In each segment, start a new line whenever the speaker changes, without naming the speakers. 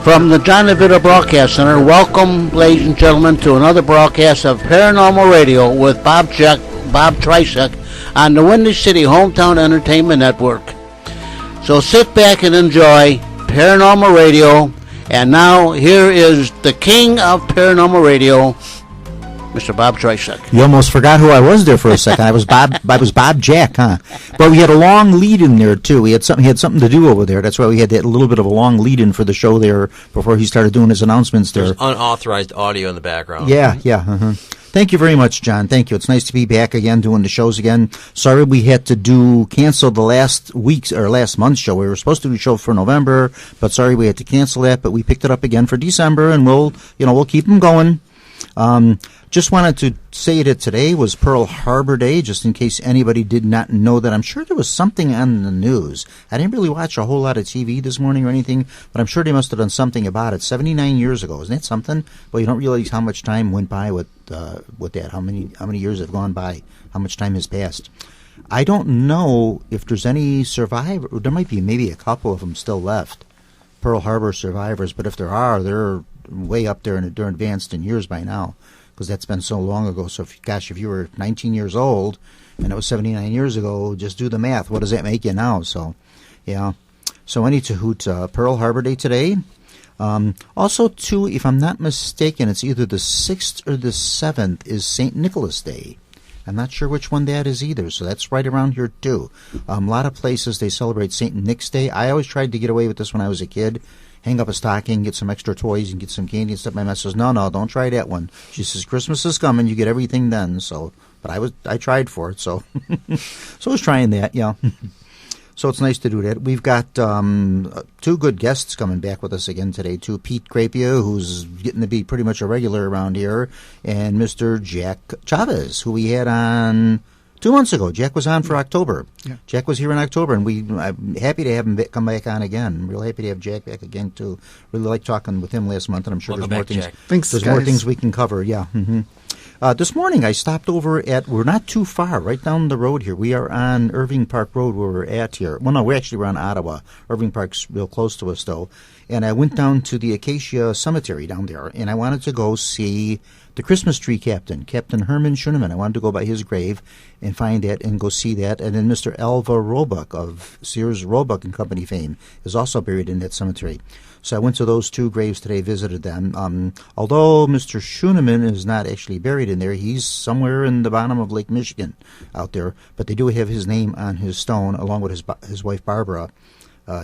From the John DeVito Broadcast Center, welcome, ladies and gentlemen, to another broadcast of Paranormal Radio with Bob Trzeciak on the Windy City Hometown Entertainment Network. So sit back and enjoy Paranormal Radio. And now, here is the king of Paranormal Radio, Mr. Bob Trzeciak.
You almost forgot who I was there for a second. I was Bob Jack, huh? But we had a long lead in there too. He had something to do over there. That's why we had that little bit of a long lead in for the show there before he started doing his announcements there.
There's unauthorized audio in the background.
Yeah. Thank you very much, John. Thank you. It's nice to be back again doing the shows again. Sorry we had to cancel the last month's show. We were supposed to do a show for November, but sorry we had to cancel that. But we picked it up again for December, and we'll keep them going. Just wanted to say that today was Pearl Harbor Day, just in case anybody did not know that. I'm sure there was something on the news. I didn't really watch a whole lot of TV this morning or anything, but I'm sure they must have done something about it. 79 years ago, isn't that something? Well, you don't realize how much time went by with that. How many years have gone by? How much time has passed? I don't know if there's any survivor. There might be maybe a couple of them still left, Pearl Harbor survivors. But if there are, they're way up there and they're advanced in years by now, because that's been so long ago. So, if you were 19 years old and it was 79 years ago, just do the math. What does that make you now? So, yeah. So, any to hoot Pearl Harbor Day today. Also, too, if I'm not mistaken, it's either the 6th or the 7th is St. Nicholas Day. I'm not sure which one that is either, so that's right around here, too. A lot of places, they celebrate St. Nick's Day. I always tried to get away with this when I was a kid. Hang up a stocking, get some extra toys, and get some candy and stuff. My mom says, no, don't try that one. She says, Christmas is coming, you get everything then. So, but I tried for it, so I was trying that, yeah. So it's nice to do that. We've got two good guests coming back with us again today, too. Pete Grapia, who's getting to be pretty much a regular around here, and Mr. Jack Chavez, who we had on 2 months ago. Jack was on for October. Yeah. Jack was here in October, and I'm happy to have him come back on again. I'm real happy to have Jack back again, too. Really liked talking with him last month, and I'm sure
Welcome
there's more
back,
things.
Jack.
Thanks,
there's
guys.
more things we can cover, yeah. Mm-hmm. This morning I stopped over we're not too far, right down the road here. We are on Irving Park Road where we're at here. Well, no, we're on Ottawa. Irving Park's real close to us, though. And I went down to the Acacia Cemetery down there, and I wanted to go see the Christmas tree captain, Captain Herman Schuneman. I wanted to go by his grave and find that and go see that. And then Mr. Alva Roebuck of Sears Roebuck and Company fame is also buried in that cemetery. So I went to those two graves today, visited them. Although Mr. Schuneman is not actually buried in there, he's somewhere in the bottom of Lake Michigan out there. But they do have his name on his stone, along with his wife Barbara.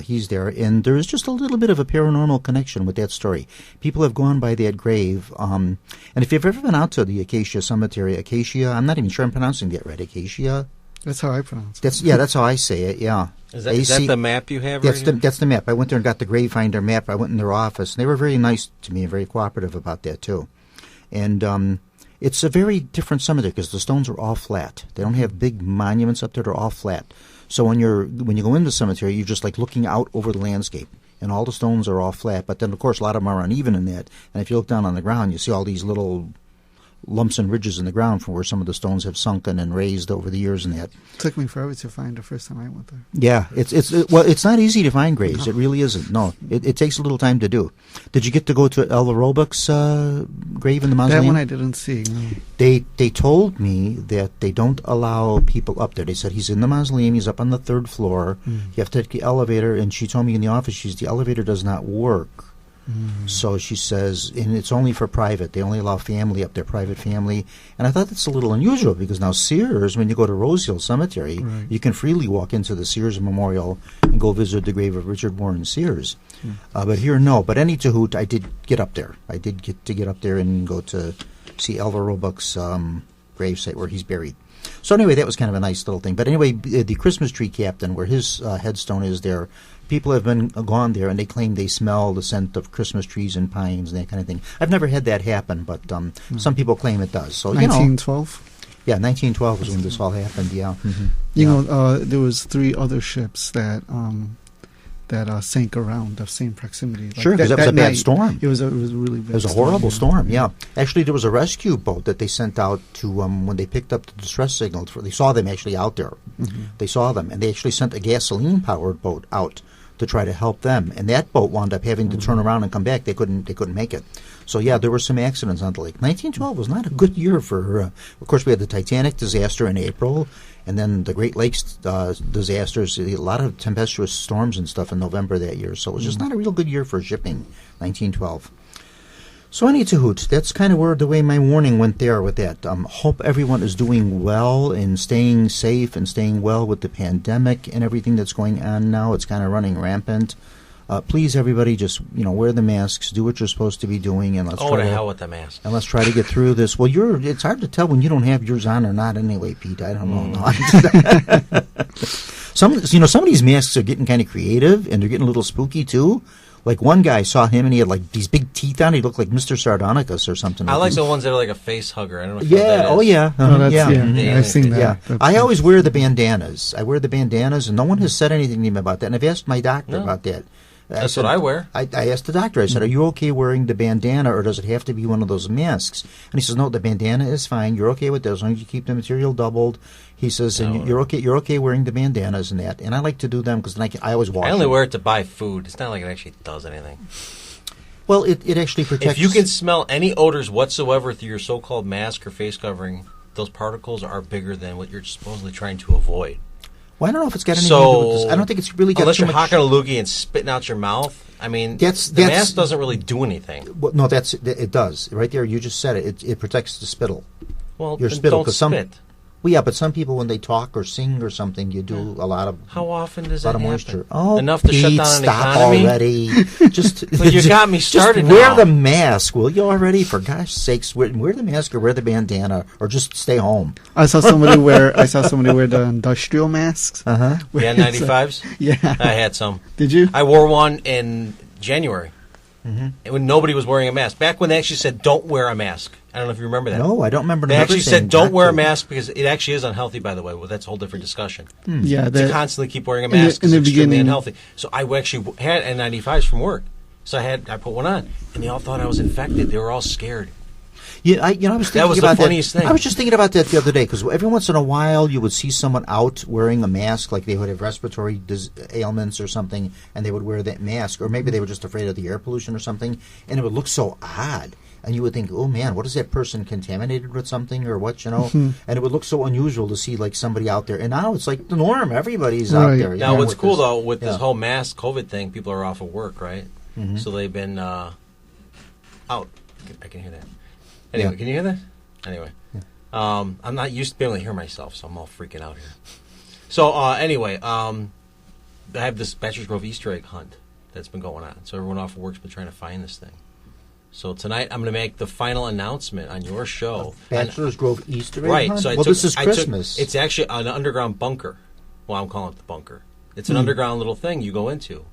He's there, and there is just a little bit of a paranormal connection with that story. People have gone by that grave, and if you've ever been out to the Acacia Cemetery, Acacia, I'm not even sure I'm pronouncing that right, Acacia?
That's how I pronounce it.
That's how I say it, yeah.
Is that the map you have
that's the map. I went there and got the grave finder map. I went in their office, and they were very nice to me and very cooperative about that, too. And it's a very different cemetery because the stones are all flat. They don't have big monuments up there. They're all flat. So when you go into the cemetery, you're just like looking out over the landscape, and all the stones are all flat. But then, of course, a lot of them are uneven in that. And if you look down on the ground, you see all these little lumps and ridges in the ground from where some of the stones have sunken and raised over the years and that.
It took me forever to find the first time I went there.
Yeah, it's not easy to find graves. No. It really isn't. No, it takes a little time to do. Did you get to go to Alva Roebuck's grave in the mausoleum?
That one I didn't see. No.
They told me that they don't allow people up there. They said he's in the mausoleum. He's up on the 3rd floor. You have to take the elevator. And she told me in the office, the elevator does not work. So she says, and it's only for private. They only allow family up there, private family. And I thought that's a little unusual because now Sears, when you go to Rose Hill Cemetery, right, you can freely walk into the Sears Memorial and go visit the grave of Richard Warren Sears. But here, no. But any to hoot, I did get up there. I did get up there and go to see Alva Roebuck's gravesite where he's buried. So anyway, that was kind of a nice little thing. But anyway, the Christmas tree captain, where his headstone is there, people have gone there, and they claim they smell the scent of Christmas trees and pines and that kind of thing. I've never had that happen, but some people claim it does. So
1912?
Yeah, 1912 was when this all happened, yeah. Mm-hmm.
You know, there was 3 other ships that sank around the same proximity. Like
sure, because that was a bad storm.
It was a really bad storm.
It was a horrible storm, yeah. Actually, there was a rescue boat that they sent out to, when they picked up the distress signals, they saw them actually out there. They saw them, and they actually sent a gasoline-powered boat out to try to help them. And that boat wound up having to turn around and come back. They couldn't make it. So, yeah, there were some accidents on the lake. 1912 was not a good year for, of course, we had the Titanic disaster in April, and then the Great Lakes disasters, a lot of tempestuous storms and stuff in November that year. So it was just not a real good year for shipping, 1912. So I need to hoot. That's kind of where the way my warning went there with that. Hope everyone is doing well and staying safe and staying well with the pandemic and everything that's going on now. It's kind of running rampant. Please, everybody, just wear the masks, do what you're supposed to be doing, and let's.
Oh, to hell with the mask.
And let's try to get through this. Well, it's hard to tell when you don't have yours on or not, anyway, Pete. I don't know. Some of these masks are getting kind of creative, and they're getting a little spooky too. Like one guy saw him and he had like these big teeth on. He looked like Mr. Sardonicus or something.
I like the ones that are like a face hugger. I don't know if you know what that is.
Oh yeah.
I've seen that.
Yeah. I always wear the bandanas. I wear the bandanas, and no one has said anything to me about that. And I've asked my doctor about that.
That's what I wear.
I asked the doctor, I said, are you okay wearing the bandana, or does it have to be one of those masks? And he says, no, the bandana is fine. You're okay with that as long as you keep the material doubled. He says, and you're okay wearing the bandanas and that. And I like to do them because then I always wash
I only
them.
wear it to buy food. It's not like it actually does anything.
Well, it actually protects.
If you can smell any odors whatsoever through your so-called mask or face covering, those particles are bigger than what you're supposedly trying to avoid.
Well, I don't know if it's got anything to do with this. I don't think it's really got
unless
too
you're
much.
hocking a loogie and spitting out your mouth. I mean, the mask doesn't really do anything.
Well, no, it does. Right there, you just said it. It protects the spittle.
Well,
your spittle,
don't spit.
Well, yeah, but some people, when they talk or sing or something, you do a lot of.
How often does that happen?
Moisture. Oh,
enough to shut down an
stop
economy?
Already. Just
well, you got me started.
Just wear the mask, will you already? For gosh sakes, wear the mask or wear the bandana or just stay home.
I saw somebody wear the industrial masks.
Uh-huh.
Yeah, 95s.
Yeah,
I had some.
Did you?
I wore one in January. When nobody was wearing a mask. Back when they actually said, don't wear a mask. I don't know if you remember that.
No, I don't remember.
They actually said, don't wear a mask because it actually is unhealthy, by the way. Well, that's a whole different discussion.
Yeah,
to constantly keep wearing a mask is extremely unhealthy. So I actually had N95s from work. So I put one on, and they all thought I was infected. They were all scared.
Yeah, I was thinking
that was
about
the funniest thing.
I was just thinking about that the other day because every once in a while you would see someone out wearing a mask, like they would have respiratory ailments or something, and they would wear that mask, or maybe they were just afraid of the air pollution or something, and it would look so odd. And you would think, oh man, what is that person contaminated with something or what, And it would look so unusual to see like somebody out there. And now it's like the norm; everybody's out there.
Now, what's cool though with this whole mask COVID thing, people are off of work, right? So they've been out. I can hear that. Anyway, can you hear that? Anyway, I'm not used to being able to hear myself, so I'm all freaking out here. So anyway, I have this Bachelor's Grove Easter egg hunt that's been going on. So everyone off of work's been trying to find this thing. So tonight I'm going to make the final announcement on your show.
Bachelor's Grove Easter egg
right.
hunt?
So
this is Christmas.
It's actually an underground bunker. Well, I'm calling it the bunker. It's an underground little thing you go into.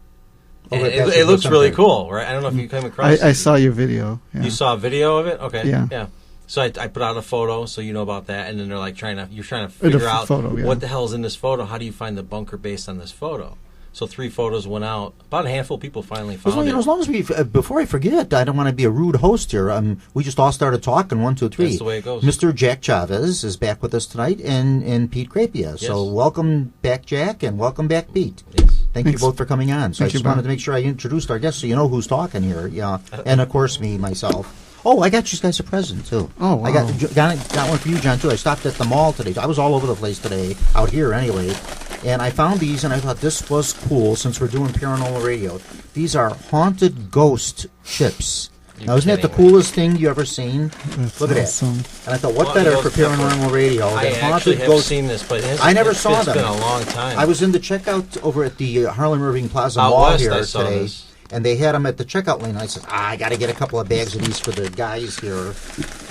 It looks really cool, right? I don't know if you came across it.
I saw your video. Yeah.
You saw a video of it? Okay.
Yeah.
So I put out a photo so you know about that, and then they're like you're trying to figure out what the hell is in this photo. How do you find the bunker based on this photo? So 3 photos went out. About a handful of people finally found it.
As long as we, before I forget, I don't want to be a rude host here. We just all started talking, 1, 2, 3.
That's the way it goes.
Mr. Jack Chavez is back with us tonight, and Pete Crapia. Yes. So welcome back, Jack, and welcome back, Pete.
Yes.
Thank you both for coming on. So I just wanted to make sure I introduced our guests so you know who's talking here. Yeah, and of course myself. Oh, I got you guys a present too.
Oh, wow.
I got one for you, John, too. I stopped at the mall today. I was all over the place today, out here anyway. And I found these, and I thought this was cool since we're doing Paranormal Radio. These are haunted ghost chips. Now, isn't that the coolest thing you ever seen? Look at that. And I thought, what better for Paranormal Radio than haunted ghost?
I have seen this, but
I never saw them.
It's been a long time.
I was in the checkout over at the Harlem Irving Plaza Mall here today. And they had them at the checkout lane. I said, I got to get a couple of bags of these for the guys here.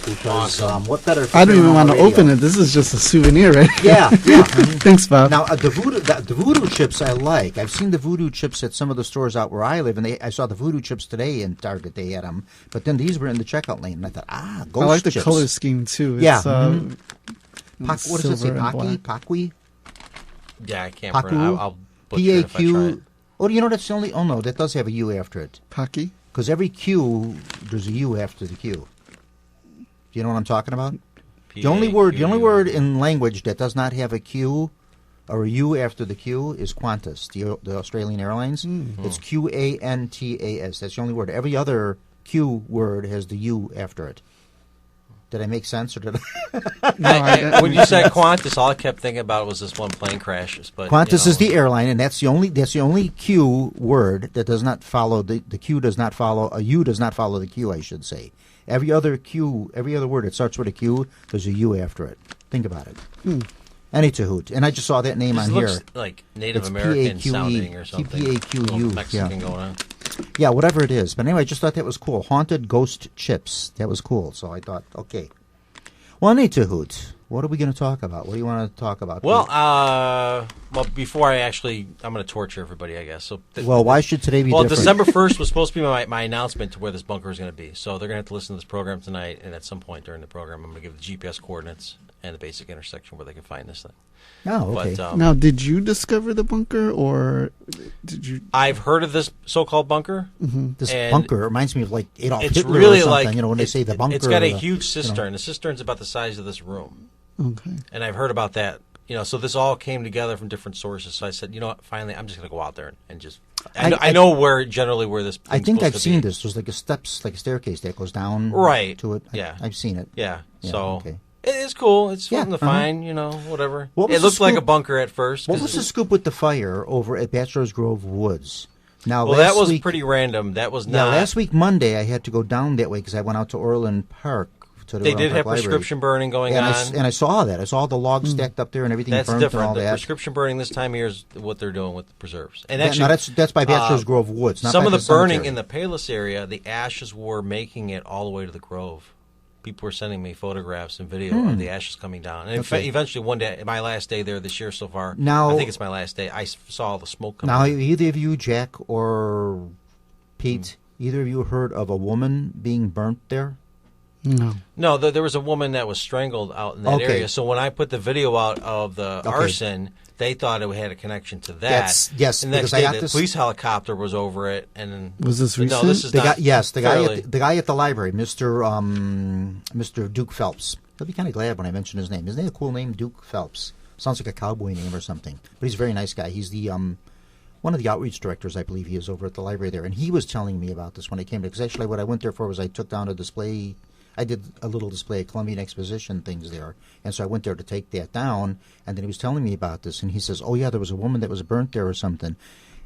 Because what better?
I don't even want to open it. This is just a souvenir, right?
Yeah.
Thanks, Bob.
Now, the voodoo chips I like. I've seen the voodoo chips at some of the stores out where I live. And I saw the voodoo chips today in Target. They had them. But then these were in the checkout lane. And I thought, ghost chips.
I like the color scheme, too. It's,
what does it say? Paqui?
Yeah, I can't pronounce it. I'll butcher it if I try it.
Oh, you know that's the only. Oh no, that does have a U after it.
Paqui?
Because every Q, there's a U after the Q. Do you know what I'm talking about? The only word in language that does not have a Q or a U after the Q is Qantas, the Australian Airlines. It's Qantas. That's the only word. Every other Q word has the U after it. Did I make sense, or did I?
When you said Qantas, all I kept thinking about was this one plane crashes. But
Qantas is the airline, and that's the only Q word that does not follow the Q does not follow a U does not follow the Q. I should say. Every other word that starts with a Q, there's a U after it. Think about it. Any hoot. And I just saw that name on here.
Looks like Native American sounding or something.
P-A-Q-U.
Mexican going on.
Yeah, whatever it is. But anyway, I just thought that was cool. Haunted ghost chips. That was cool. So I thought, okay. Well, any hoot. What are we going to talk about? What do you want to talk about?
Well, before I'm going to torture everybody, I guess. So
why should today be different?
December 1st was supposed to be my announcement to where this bunker is going to be. So they're going to have to listen to this program tonight, and at some point during the program, I'm going to give the GPS coordinates and the basic intersection where they can find this thing.
Oh, okay.
But,
now, did you discover the bunker, or did you?
I've heard of this so-called bunker.
This bunker reminds me of like Adolf
it's
Hitler
really
or something.
like
when they say the bunker.
It's got a huge cistern. The cistern's about the size of this room.
Okay.
And I've heard about that. So this all came together from different sources. So I said, you know what? Finally, I'm just going to go out there and just. I know where this.
I think I've seen this. There's like a staircase that goes down.
Right.
To it.
Yeah.
I've seen it.
Yeah.
Yeah,
so.
Okay.
It is cool. It's fun to find, whatever. It looked like a bunker at first.
What was the scoop with the fire over at Bachelor's Grove Woods? Now,
that was pretty random. That was not.
Now, last week, Monday, I had to go down that way because I went out to Orland Park.
They did have prescription burning going on.
And I saw that. I saw the logs stacked up there and everything
that's
burnt
different.
and all
the
that.
Prescription burning this time of year is what they're doing with the preserves. And
that's by Bachelor's Grove Woods, not
some
by
of the burning
cemetery.
in the Palos area, the ashes were making it all the way to the Grove. People were sending me photographs and video of the ashes coming down. And eventually, one day, my last day there this year so far, I think it's my last day, I saw all the smoke coming
Now,
out.
either of you, Jack or Pete, either of you heard of a woman being burnt there?
No, there was a woman that was strangled out in that area. So when I put the video out of the arson, they thought it had a connection to that.
Yes,
and the next
because
day,
I got
the police helicopter was over it. And
was this recent?
No, this is not.
The guy at the library, Mr. Duke Phelps. He'll be kind of glad when I mention his name. Isn't that a cool name, Duke Phelps? Sounds like a cowboy name or something. But he's a very nice guy. He's the one of the outreach directors, I believe he is, over at the library there. And he was telling me about this when I came there. Because actually what I went there for was I took down a display. I did a little display of Columbian Exposition things there. And so I went there to take that down. And then he was telling me about this. And he says, oh, yeah, there was a woman that was burnt there or something.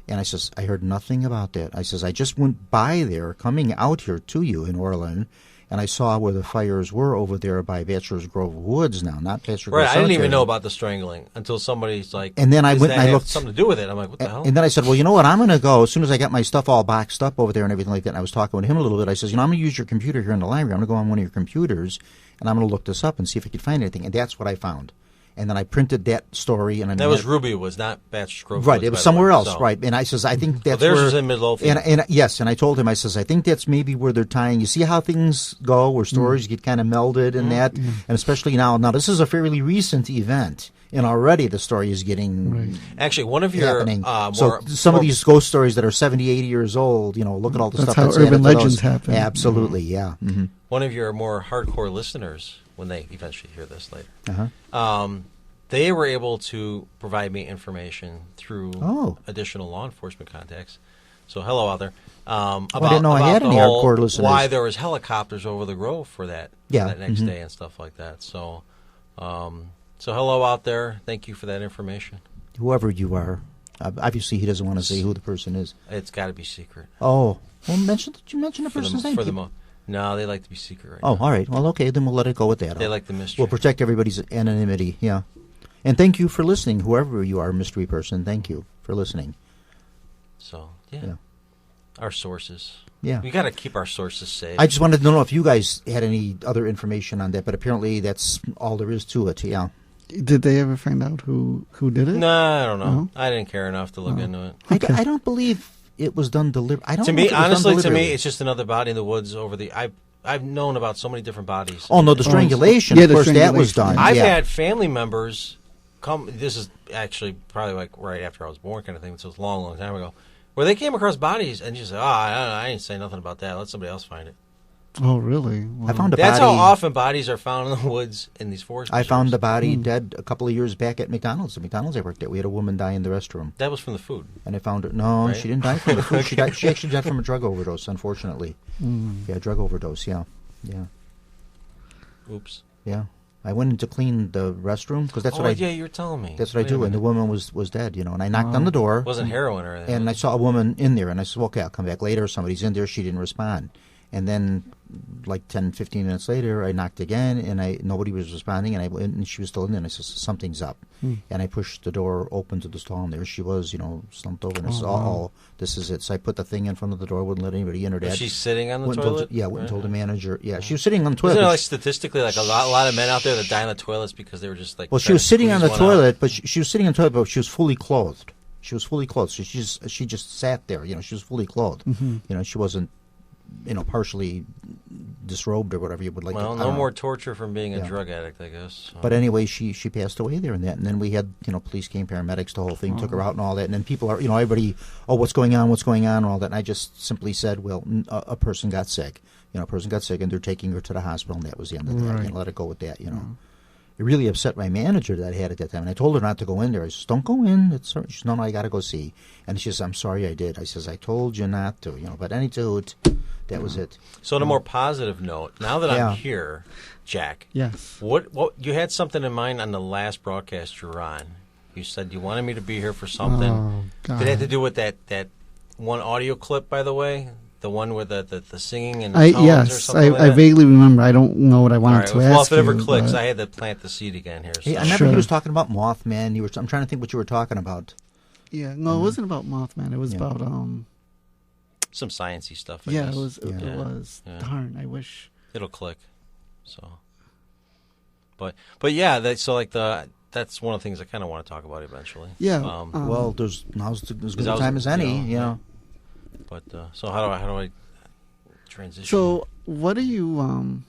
And I says, I heard nothing about that. I says, I just went by there coming out here to you in Orland. And I saw where the fires were over there by Bachelor's Grove Woods now, not Bachelor's Grove
Right, I didn't
Cemetery.
even know about the strangling until somebody's like,
and then I
does
went
that
and I
have
looked
something to do with it? I'm like, what the hell?
And then I said, well, you know what? I'm going to go as soon as I got my stuff all boxed up over there and everything like that. And I was talking with him a little bit. I says, I'm going to use your computer here in the library. I'm going to go on one of your computers and I'm going to look this up and see if I could find anything. And that's what I found. And then I printed that story. And
that was Ruby, was not Bachelor's Grove.
Right, it was somewhere else, right. And I says, I think that's
theirs
where...
was in Midlothian.
And yes, and I told him, I says, I think that's maybe where they're tying... You see how things go, where stories get kind of melded and that? And especially now. Now, this is a fairly recent event. And already the story is getting...
Actually, one of your...
so some of these ghost stories that are 70, 80 years old, look at all the stuff that's
how urban legends happen.
Absolutely, yeah. Mm-hmm.
One of your more hardcore listeners, when they eventually hear this later, they were able to provide me information through additional law enforcement contacts. So hello out there.
I didn't know I had any hardcore listeners.
Why there was helicopters over the Grove for that, that next day and stuff like that. So, so hello out there. Thank you for that information.
Whoever you are. Obviously, he doesn't want to say who the person is.
It's got to be secret.
Oh. Well, did you mention the person's name?
No, they like to be secret right
now.
Oh,
all right. Well, okay, then we'll let it go with that.
They like the mystery.
We'll protect everybody's anonymity, yeah. And thank you for listening, whoever you are, mystery person. Thank you for listening.
So, yeah. Our sources.
Yeah.
We got to keep our sources safe.
I just wanted to know if you guys had any other information on that, but apparently that's all there is to it, yeah.
Did they ever find out who did it?
No, I don't know. No? I didn't care enough to look into it.
Okay. I don't believe it was done deliberately.
To me, honestly, to me, it's just another body in the woods over the... I've known about so many different bodies.
Oh, no, the strangulation. Of course, that was done.
I've had family members come... This is actually probably like right after I was born kind of thing, so it's a long, long time ago, where they came across bodies and just said, I ain't saying nothing about that. Let somebody else find it.
Oh, really? Wow.
I found a
That's
body.
how often bodies are found in the woods in these forest
I found
reserves.
the body dead a couple of years back at McDonald's. The McDonald's I worked at, we had a woman die in the restroom,
That was from the food.
and I found her. No,
Right?
she didn't die from the food. She died. She actually died from a drug overdose. Unfortunately, yeah, drug overdose. Yeah.
Oops.
Yeah, I went in to clean the restroom because that's
Oh,
what I.
yeah, you were telling me.
That's what I
Wait a
do. And the
minute.
woman was dead. And I knocked on the door.
It wasn't heroin or anything.
And I saw a woman in there, and I said, well, okay, I'll come back later. Somebody's in there. She didn't respond. And then, like 10, 15 minutes later, I knocked again, and nobody was responding, and she was still in there. And I said, something's up. And I pushed the door open to the stall, and there she was, slumped over. And I said, oh, this is it. So I put the thing in front of the door, wouldn't let anybody in. Her dad.
Was she sitting on the
went and
toilet?
went and told the manager. Yeah, she was sitting on the toilet.
Isn't it
but
like statistically like a lot of men out there that die on the toilets because they were just like.
Well, she
trying
was
to
sitting on the
squeeze one out?
toilet, but she was sitting on the toilet, but she was fully clothed. She was fully clothed. So she just sat there. She was fully clothed. She wasn't, partially disrobed or whatever you would like.
Well,
I
no
don't
more
know.
torture from being a
Yeah.
drug addict, I guess.
But anyway, she passed away there, and then we had police came, paramedics, the whole thing, took her out and all that, and then people are everybody, oh, what's going on, and all that, and I just simply said, well, a person got sick, a person got sick, and they're taking her to the hospital, and that was the end of that.
Right.
Let it go with that. It really upset my manager that I had at that time, and I told her not to go in there. I said, don't go in. She said, no, I got to go see. And she says, I'm sorry I did. I says, I told you not to, but anyway, that was it.
So on a more positive note, now that
Yeah.
I'm here, Jack,
Yes.
what you had something in mind on the last broadcast you were on. You said you wanted me to be here for something.
Oh, God.
Did it have to do with that one audio clip, by the way? The one with the singing and
I
tones or
yes,
something like
I
that?
vaguely remember. I don't know what I wanted
All right,
to
well,
ask
if it ever
you,
clicks,
but-
I had to plant the seed again here. So.
Hey, I remember
Sure.
he was talking about Mothman. I'm trying to think what you were talking about.
Yeah, no, it wasn't about Mothman. It was
Yeah.
about
Some sciencey stuff. I
yeah,
guess.
it was.
Yeah.
It was.
Yeah.
Darn, I wish.
It'll click. So, but yeah, that's one of the things I kind of want to talk about eventually.
Yeah.
Well, there's now's as good
I
a
was-
time as any.
yeah. But so how do I transition?
So what are you?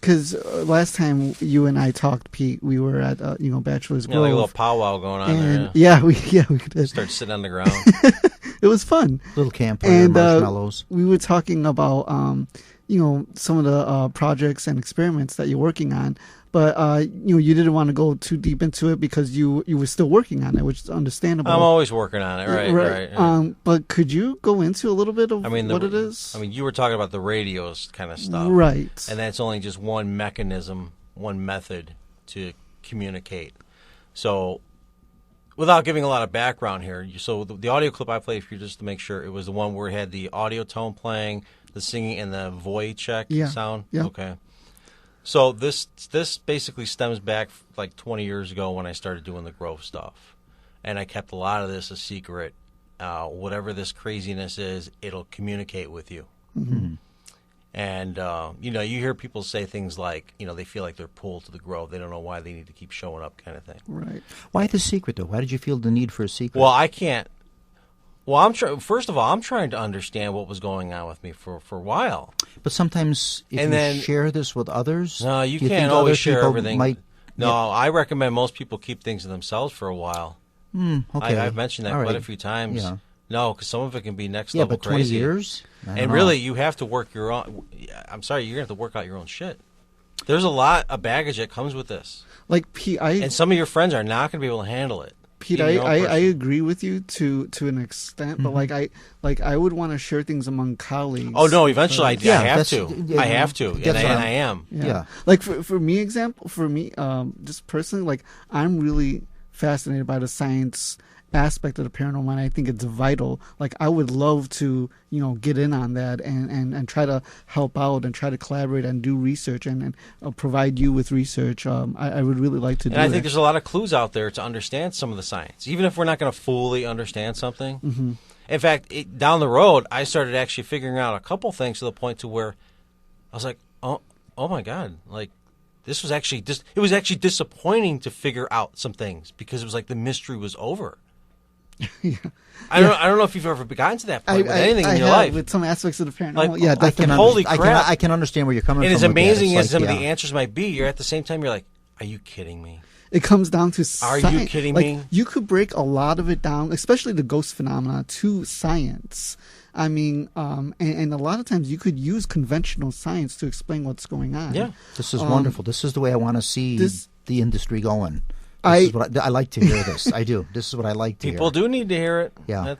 Because last time you and I talked, Pete, we were at Bachelor's
yeah,
Grove.
like a little powwow going on
and
there.
yeah, we did.
Start sitting on the ground.
It was fun.
Little campfire,
And
marshmallows.
we were talking about some of the projects and experiments that you're working on, but you didn't want to go too deep into it because you were still working on it, which is understandable.
I'm always working on it. Right.
But could you go into a little bit of what it is?
I mean, you were talking about the radios kind of stuff,
Right.
And that's only just one mechanism, one method to communicate. So, without giving a lot of background here, so the audio clip I played for you, just to make sure, it was the one where it had the audio tone playing, the singing, and the void check sound?
Yeah.
Okay. So this basically stems back like 20 years ago when I started doing the Grove stuff. And I kept a lot of this a secret. Whatever this craziness is, it'll communicate with you.
Mm-hmm.
And, you hear people say things like, they feel like they're pulled to the Grove. They don't know why they need to keep showing up kind of thing.
Right.
Why the secret, though? Why did you feel the need for a secret?
Well, I can't. Well, first of all, I'm trying to understand what was going on with me for a while.
But sometimes if
And
you
then-
share this with others,
No, you
do
can't
think
always
other
share
people
everything.
Might,
No, I recommend most people keep things to themselves for a while.
okay.
I've mentioned that
All
quite
right.
a few times.
Yeah.
No, because some of it can be next
Yeah,
level
but 20
crazy.
years? I don't
And
know.
really, you have to work your own. I'm sorry, you're going to have to work out your own shit. There's a lot of baggage that comes with this.
Like Pete,
And some of your friends are not going to be able to handle it.
Pete,
Even your own
I
person.
agree with you to an extent, but I would want to share things among colleagues.
Oh, no, eventually I
Yeah,
have
that's-
to.
yeah,
I have to.
that's
And
what I'm-
I am.
Yeah.
Like for me, just personally, like I'm really fascinated by the science aspect of the paranormal, and I think it's vital. Like I would love to, get in on that and try to help out and try to collaborate and do research and provide you with research. I would really like to do
And I
it.
think there's a lot of clues out there to understand some of the science, even if we're not going to fully understand something.
Mm-hmm.
In fact, down the road, I started actually figuring out a couple things to the point to where I was like, oh my God, like this was actually it was actually disappointing to figure out some things because it was like the mystery was over. I don't know if you've ever gotten to that point with anything in your
have,
life.
with some aspects of the paranormal.
Like,
yeah,
I can
definitely.
holy crap.
I can understand where you're coming
And
from.
as
with that.
amazing
It's
as some
like,
of the answers might be, you're at the same time you're like, are you kidding me?
It comes down to
Are
science.
you kidding
Like,
me?
You could break a lot of it down, especially the ghost phenomena, to science. I mean, and a lot of times you could use conventional science to explain what's going on.
Yeah.
This is wonderful. This is the way I want to see the industry going.
I
This is what I like to hear this. I do. This is what I like to hear.
People do need to hear it.
Yeah.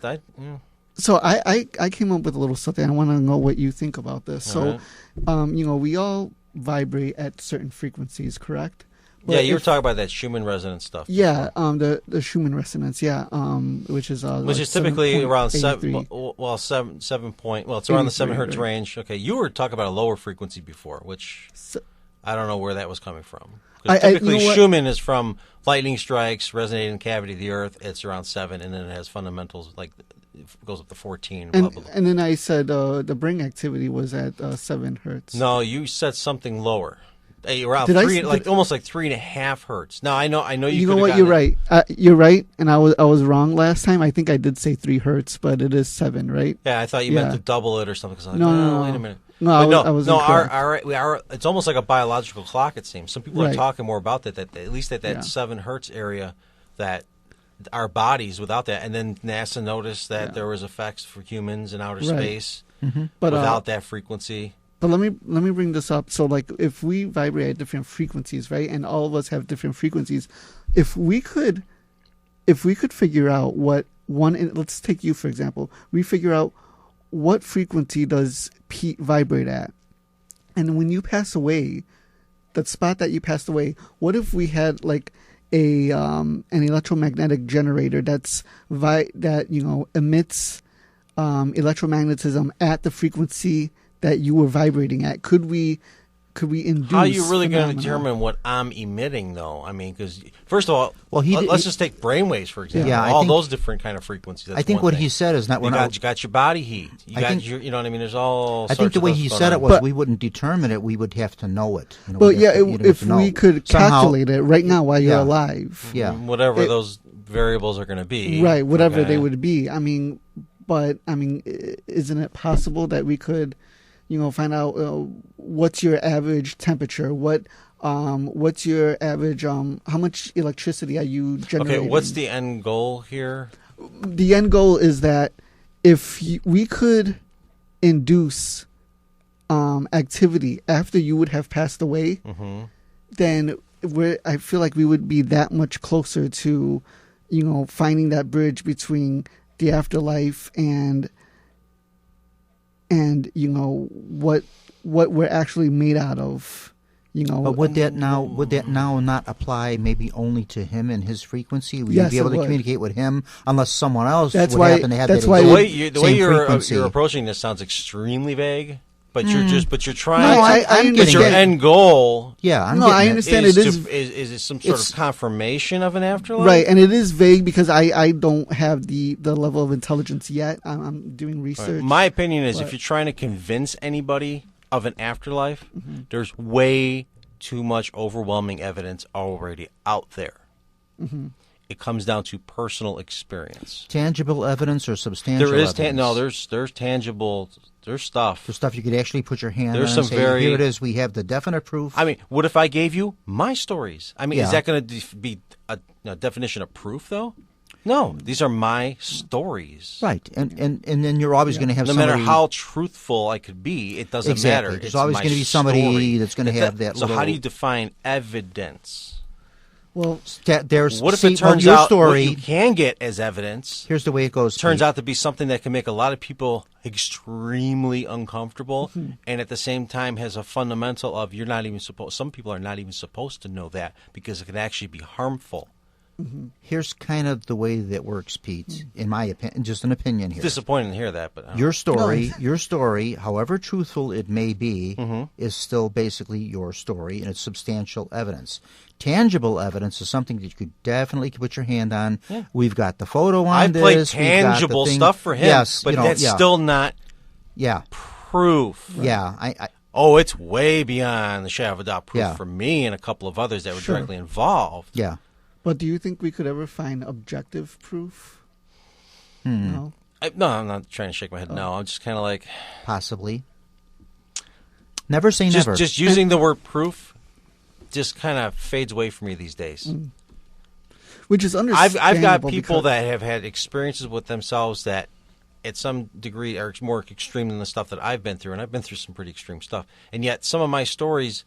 So I came up with a little something. I want to know what you think about this.
All
So, you know, we all vibrate at certain frequencies, correct? But
Yeah, you were talking about that Schumann resonance stuff.
Yeah, the Schumann resonance, yeah, which is
Which is typically around
7.83.
seven point. Well, it's around the 7 hertz
right.
range. Okay, you were talking about a lower frequency before, which
So-
I don't know where that was coming from. 'Cause
you
typically,
know what?
Schumann is from lightning strikes resonating in the cavity of the earth. It's around 7, and then it has fundamentals like it goes up to 14. Blah,
and
blah, blah.
and then I said the brain activity was at 7 hertz.
No, you said something lower. Around
Did I
three,
s-
like
did-
almost like 3.5 hertz. Now I know
You know
could've
what?
gotten
You're
it.
right. You're right, and I was wrong last time. I think I did say 3 hertz, but it is 7, right?
Yeah, I thought you
Yeah.
meant to double it or something. 'Cause I'm like,
No,
wait a minute.
No,
But
I was
no.
incorrect.
It's almost like a biological clock. It seems some people are
Right.
talking more about that. That at least at that
Yeah.
7 hertz area, that our bodies without that, and then NASA noticed that there was effects for humans in outer
Right.
space
But
without that frequency.
But let me bring this up. So, like, if we vibrate at different frequencies, right, and all of us have different frequencies, if we could figure out what one, let's take you for example, we figure out what frequency does Pete vibrate at, and when you pass away, that spot that you passed away, what if we had like an electromagnetic generator that emits electromagnetism at the frequency that you were vibrating at? Could we induce?
How are you really going to
phenomena?
determine what I'm emitting, though? I mean, because first of all,
Well,
let's just take brainwaves for example.
Yeah, I
all
think-
those different kind of frequencies. That's
I think
one
what
thing.
he said is not.
You got your body heat.
I think-
You know what I mean. There's all.
I think
sorts
the
of
way
those
he
going
said
on.
it was
But-
we wouldn't determine it. We would have to know it. You know,
But
we'd
yeah,
have to- you'd have
if
to know.
we could
Somehow-
calculate it right now while you're
Yeah.
alive,
Yeah.
whatever
It-
those variables are going to be.
right, whatever
Okay.
they would be. I mean, isn't it possible that we could, find out what's your average temperature? What's your average? How much electricity are you generating?
Okay, what's the end goal here?
The end goal is that if we could induce activity after you would have passed away, then I feel like we would be that much closer to, finding that bridge between the afterlife and what we're actually made out of.
But would that now not apply maybe only to him and his frequency? Would
Yes,
you be able
it
to
would.
communicate with him unless someone else
That's
would
why-
happen to have
that's
that
why-
The
exact
way
same
you're
frequency?
approaching this sounds extremely vague, but you're trying.
No, I
I'm
but
understand.
your end goal
Yeah, I'm
No,
getting
I
it.
understand.
is,
it is-
is it some sort
it's-
of confirmation of an afterlife?
Right, and it is vague because I don't have the level of intelligence yet. I'm doing
Right.
research.
My opinion is, if
But-
you're trying to convince anybody of an afterlife, there's way too much overwhelming evidence already out there. It comes down to personal experience.
Tangible evidence or substantial
There is
evidence?
there's tangible, there's stuff.
For stuff you could actually put your hand
There's
on
some
and say,
very-
here it is, we have the definite proof.
I mean, what if I gave you my stories? I mean, is
Yeah.
that going to be a definition of proof, though? No, these are my stories.
Right, and then you're always going to have
No
somebody...
matter how truthful I could be, it doesn't
Exactly.
matter.
There's
It's
always
my
gonna be somebody
story.
that's gonna have that
So how
little-
do you define evidence?
well,
There's
What if
see,
it turns
your
out
story,
what you can get as evidence
here's the way it goes.
turns
Pete.
out to be something that can make a lot of people extremely uncomfortable, and at the same time has a fundamental of you're not even supposed. Some people are not even supposed to know that because it can actually be harmful.
Here's kind of the way that works, Pete, in my opinion, just an opinion here.
Disappointing to hear that, but
Your story, however truthful it may be, is still basically your story, and it's substantial evidence. Tangible evidence is something that you could definitely put your hand on.
Yeah.
We've got the photo on
I've
this.
played
we've got the
tangible
thing.
stuff for him,
Yes,
but
you know,
that's
yeah,
still not
yeah,
proof.
yeah. I
Oh, it's way beyond the shadow of a doubt proof
Yeah.
for me and a couple of others that were
Sure.
directly involved.
yeah.
but do you think we could ever find objective proof? No.
No, I'm not trying to shake my head. No, I'm just kind of like
Possibly. Never say never.
just using the word proof. Just kind of fades away from me these days.
Which is understandable.
I've got people
because-
that have had experiences with themselves that at some degree are more extreme than the stuff that I've been through, and I've been through some pretty extreme stuff. And yet some of my stories,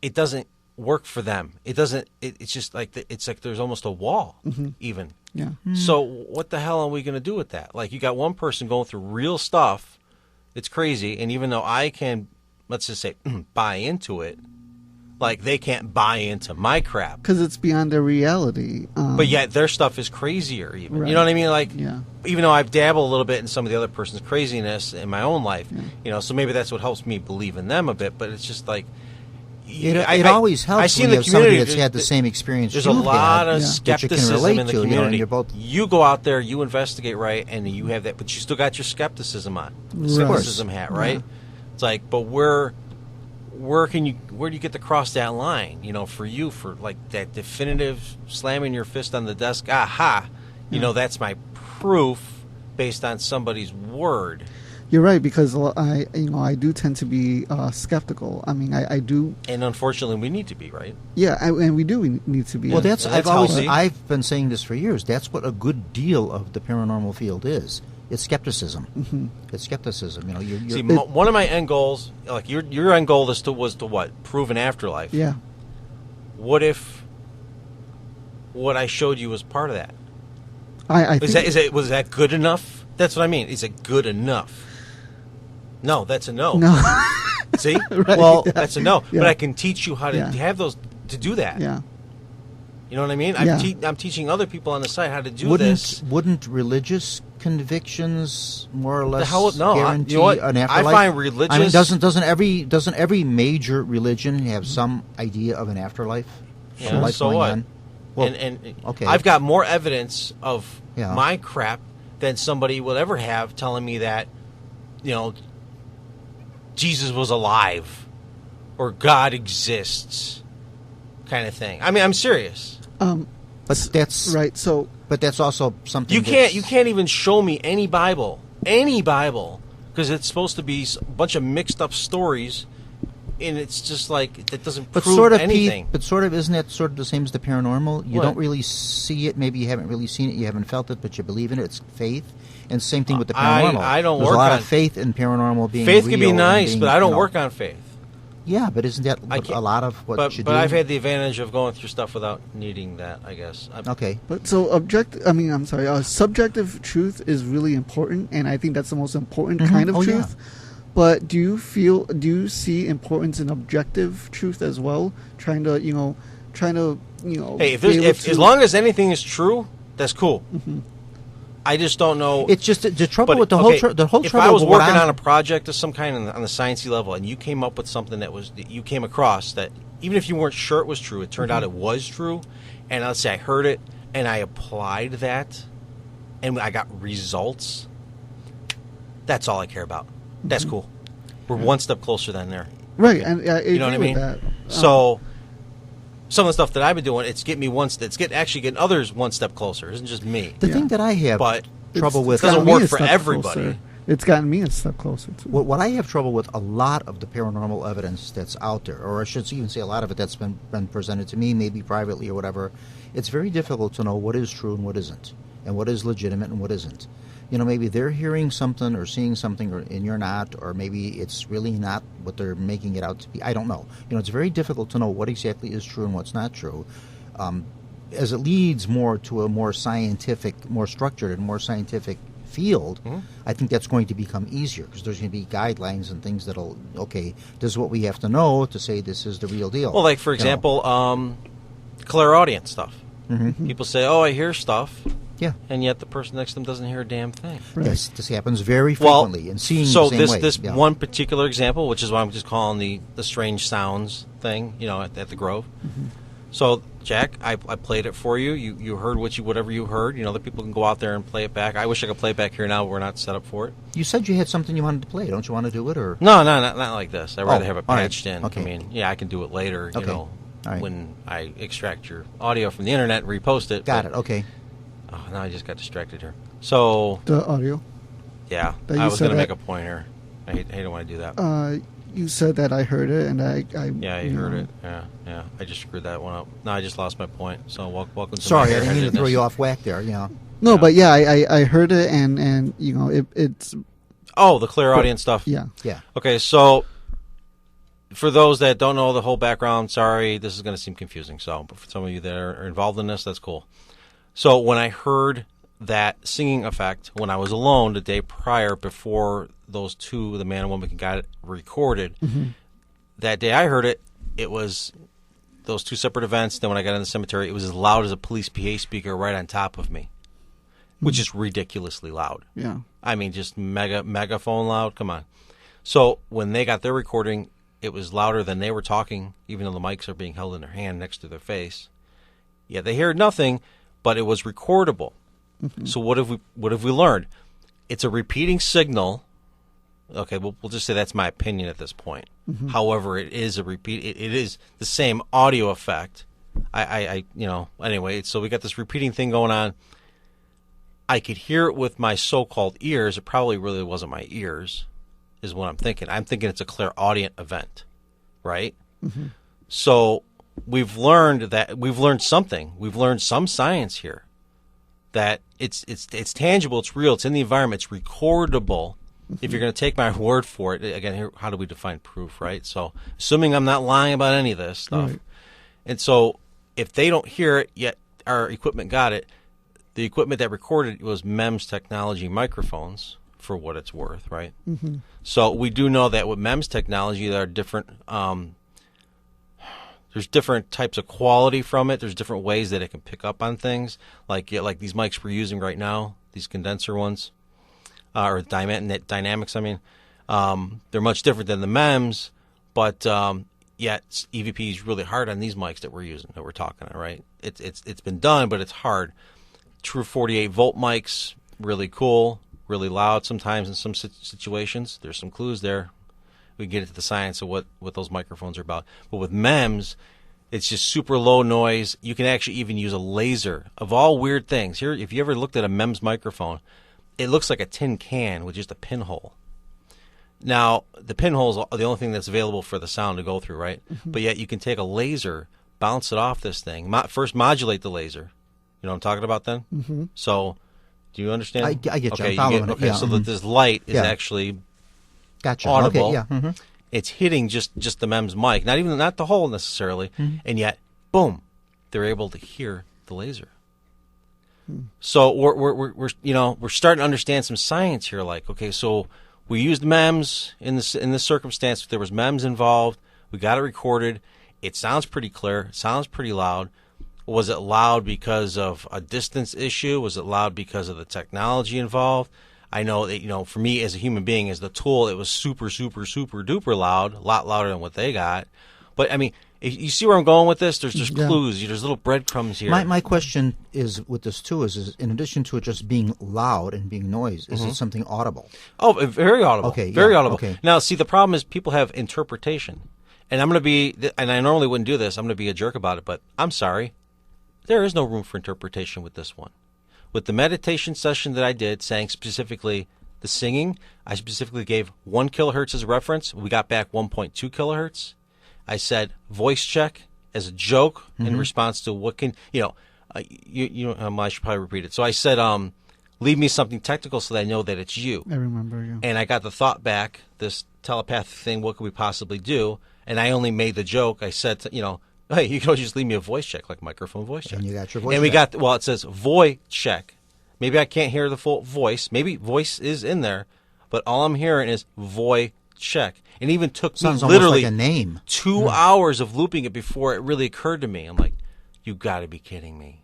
it doesn't work for them. It doesn't. It's just like it's like there's almost a wall, even.
Yeah.
So what the hell are we going to do with that? Like you got one person going through real stuff, it's crazy, and even though I can, let's just say, buy into it, like they can't buy into my crap
because it's beyond their reality.
But yet their stuff is crazier, even.
Right.
You know what I mean? Like,
yeah.
Even though I've dabbled a little bit in some of the other person's craziness in my own life, so maybe that's what helps me believe in them a bit. But it's just like.
It always helps when you have somebody that's had the same experience
There's a lot of
that
skepticism
you can relate
in the
to,
community. You go out there, you investigate right, and you have that, but you still got your skepticism on. The skepticism hat, right? Yeah. It's like, but where do you get to cross that line? For you, for like that definitive slamming your fist on the desk, aha, that's my proof based on somebody's word.
You're right, because I do tend to be skeptical. I mean, I do,
and unfortunately, we need to be, right?
Yeah, and we need to be.
Well, I've been saying this for years. That's what a good deal of the paranormal field is. It's skepticism. Mm-hmm. It's skepticism.
One of my end goals, like your end goal, was to what? Prove an afterlife.
Yeah.
What if what I showed you was part of that?
I think
was that good enough? That's what I mean. Is it good enough? No, that's a no.
No.
See?
Right,
well, that's a no.
Yeah.
But I can teach you how to have those, to do that.
Yeah.
You know what I mean?
Yeah.
I'm teaching other people on the site how to do this.
Wouldn't religious convictions more or less guarantee
you know what?
an afterlife?
I find religious.
I mean, doesn't every major religion have some idea of an afterlife?
Yeah. So what?
On? Well,
okay. I've got more evidence of
Yeah.
my crap than somebody will ever have telling me that, Jesus was alive or God exists, kind of thing. I mean, I'm serious.
But that's
right. So,
but that's also something
you can't even show me any Bible, because it's supposed to be a bunch of mixed up stories, and it's just like that doesn't prove anything.
But isn't that sort of the same as the paranormal? You don't really see it. Maybe you haven't really seen it. You haven't felt it, but you believe in it. It's faith. And same thing with the paranormal.
I don't
There's
work
a lot
on
of faith in paranormal being
faith
real
can be nice,
being,
but I don't work on faith.
Yeah, but isn't that a lot of what you do?
But I've had the advantage of going through stuff without needing that, I guess.
Okay.
But so subjective truth is really important, and I think that's the most important kind of truth.
Yeah.
But do you see importance in objective truth as well? Trying to
Hey, as long as anything is true, that's cool. Mm-hmm. I just don't know.
It's just the trouble with the whole trouble.
If I was working on a project of some kind on the sciencey level, and you came up with something that you came across that, even if you weren't sure it was true, it turned out it was true, and let's say I heard it and I applied that, and I got results. That's all I care about. That's cool. We're one step closer than there.
Right, and
you know what I mean.
That.
So. Some of the stuff that I've been doing, it's getting getting others one step closer. It isn't just me.
The thing that I have trouble with
doesn't work for everybody.
Closer. It's gotten me a step closer too.
What I have trouble with, a lot of the paranormal evidence that's out there, or I should even say a lot of it that's been presented to me, maybe privately or whatever, it's very difficult to know what is true and what isn't, and what is legitimate and what isn't. Maybe they're hearing something or seeing something, and you're not, or maybe it's really not what they're making it out to be. I don't know. It's very difficult to know what exactly is true and what's not true. As it leads more to a more scientific, more structured, and more scientific field, I think that's going to become easier, because there's going to be guidelines and things that'll, this is what we have to know to say this is the real deal.
Well, like, for example, clairaudient stuff.
Mm-hmm.
People say, I hear stuff.
Yeah,
and yet the person next to them doesn't hear a damn thing.
Right. Yes, this happens very frequently, and seeing
so
the same
this
way.
One particular example, which is why I'm just calling the strange sounds thing, at the Grove. Mm-hmm. So, Jack, I played it for you. You heard whatever you heard. The people can go out there and play it back. I wish I could play it back here now, but we're not set up for it.
You said you had something you wanted to play. Don't you want to do it, or
no, not like this. I'd rather have it patched in.
Okay.
I mean, I can do it later.
All right.
When I extract your audio from the internet and repost it.
Got it. Okay.
Oh, now I just got distracted here. So
the audio.
Yeah, I was going to make a point here. I don't want to do that.
You said that I heard it, and I
yeah, you heard it. Yeah. I just screwed that one up. No, I just lost my point. So welcome to
Sorry,
my
I didn't mean to throw you off whack there.
No, but yeah, I heard it, and you know, it's.
Oh, the clear audience stuff.
Yeah.
Yeah.
Okay, so for those that don't know the whole background, sorry, this is going to seem confusing. So, but for some of you that are involved in this, that's cool. So when I heard that singing effect when I was alone the day prior, before those two, the man and woman, got it recorded, that day I heard it, it was those two separate events. Then when I got in the cemetery, it was as loud as a police PA speaker right on top of me, which is ridiculously loud.
Yeah.
I mean, just megaphone loud. Come on. So when they got their recording, it was louder than they were talking, even though the mics are being held in their hand next to their face. Yeah, they heard nothing, but it was recordable. So what have we learned? It's a repeating signal. Okay, we'll just say that's my opinion at this point. However, it is a repeat. It is the same audio effect. Anyway. So we got this repeating thing going on. I could hear it with my so-called ears. It probably really wasn't my ears, is what I'm thinking. I'm thinking it's a clairaudient event, right? So we've learned something. We've learned some science here, that it's tangible, it's real, it's in the environment, it's recordable. If you're going to take my word for it, again, here, how do we define proof, right? So assuming I'm not lying about any of this stuff,
Right.
And so if they don't hear it yet, our equipment got it. The equipment that recorded it was MEMS technology microphones, for what it's worth, right? So we do know that with MEMS technology, there are different. There's different types of quality from it. There's different ways that it can pick up on things, like these mics we're using right now, these condenser ones, or dynamics. I mean, they're much different than the MEMS, but yet EVP is really hard on these mics that we're using, that we're talking on, right? It's been done, but it's hard. True 48 volt mics, really cool, really loud sometimes in some situations. There's some clues there. We can get into the science of what those microphones are about. But with MEMS, it's just super low noise. You can actually even use a laser. Of all weird things, here, if you ever looked at a MEMS microphone, it looks like a tin can with just a pinhole. Now, the pinhole is the only thing that's available for the sound to go through, right? But yet you can take a laser, bounce it off this thing, first modulate the laser. You know what I'm talking about then? So, do you understand?
I get you.
Okay,
I'm following it.
okay,
Yeah.
so that this light is
Yeah.
actually
Gotcha.
audible.
Okay, yeah.
It's hitting just the MEMS mic, not the hole necessarily, and yet, boom, they're able to hear the laser. So we're starting to understand some science here. Like, okay, so we used MEMS in this circumstance. If there was MEMS involved, we got it recorded. It sounds pretty clear. It sounds pretty loud. Was it loud because of a distance issue? Was it loud because of the technology involved? I know that, for me as a human being, as the tool, it was super, super, super duper loud, a lot louder than what they got. But, I mean, you see where I'm going with this? There's just clues. There's little breadcrumbs here.
My question is with this, too, is in addition to it just being loud and being noise, is it something audible?
Oh, very audible.
Okay,
very
yeah,
audible.
okay.
Now, see, the problem is people have interpretation. And I'm going to be, and I normally wouldn't do this, I'm going to be a jerk about it, but I'm sorry. There is no room for interpretation with this one. With the meditation session that I did, saying specifically the singing, I specifically gave 1 kilohertz as a reference. We got back 1.2 kilohertz. I said voice check as a joke in response to what can, I should probably repeat it. So I said, leave me something technical so that I know that it's you.
I remember, yeah.
And I got the thought back, this telepathic thing, what could we possibly do? And I only made the joke. I said, hey, you can always just leave me a voice check, like microphone voice check.
And you got your voice
And we
check.
got, it says voice check. Maybe I can't hear the full voice. Maybe voice is in there, but all I'm hearing is voice check. It even took
Sounds
me
almost
literally
like a name.
2 hours of looping it before it really occurred to me. I'm like, you got to be kidding me.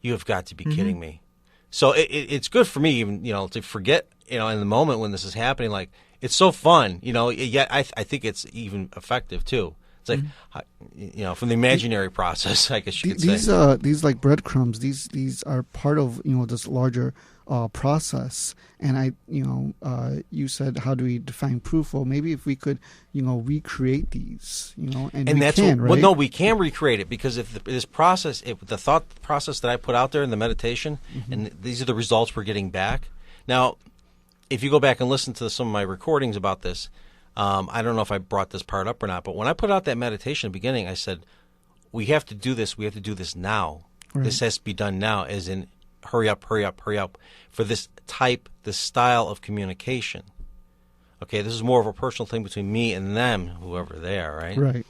You have got to be kidding me. So it's good for me even, to forget, in the moment when this is happening, like, it's so fun, yet I think it's even effective too. It's like, from the imaginary process, I guess you could say.
These like breadcrumbs. These are part of this larger process. And you said, how do we define proof? Well, maybe if we could, recreate these, and we
that's
can, right?
Well, no, we can recreate it because if this process, if the thought process that I put out there in the meditation, and these are the results we're getting back. Now, if you go back and listen to some of my recordings about this. I don't know if I brought this part up or not, but when I put out that meditation at the beginning, I said, we have to do this. We have to do this now.
Right.
This has to be done now, as in hurry up for this style of communication. Okay, this is more of a personal thing between me and them, whoever they are, right?
Right.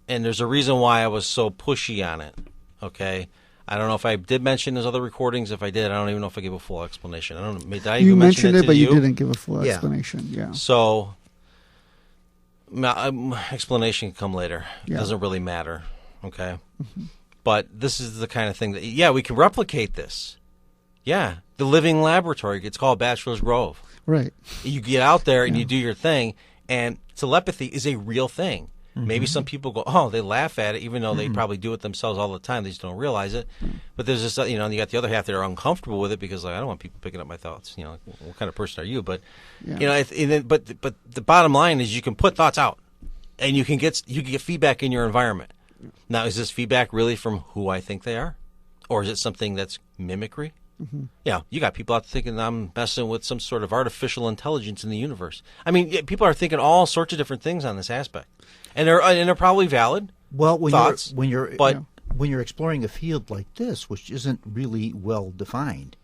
And there's a reason why I was so pushy on it, okay? I don't know if I did mention those other recordings. If I did, I don't even know if I gave a full explanation. I don't know. Did I
You
even mention
mentioned it,
to
but
you
didn't give a full explanation. Yeah.
So, explanation can come later. It
Yeah.
doesn't really matter, okay? But this is the kind of thing that, we can replicate this. Yeah, the living laboratory. It's called Bachelor's Grove.
Right.
You get out there and you do your thing, and telepathy is a real thing. Maybe some people go, they laugh at it, even though they probably do it themselves all the time. They just don't realize it. But there's this, you got the other half that are uncomfortable with it because, I don't want people picking up my thoughts. What kind of person are you? But, but the bottom line is you can put thoughts out, and you can get feedback in your environment. Now, is this feedback really from who I think they are, or is it something that's mimicry? Yeah, you got people out there thinking I'm messing with some sort of artificial intelligence in the universe. I mean, people are thinking all sorts of different things on this aspect, and they're probably valid.
Well, when
thoughts,
when you're exploring a field like this, which isn't really well defined,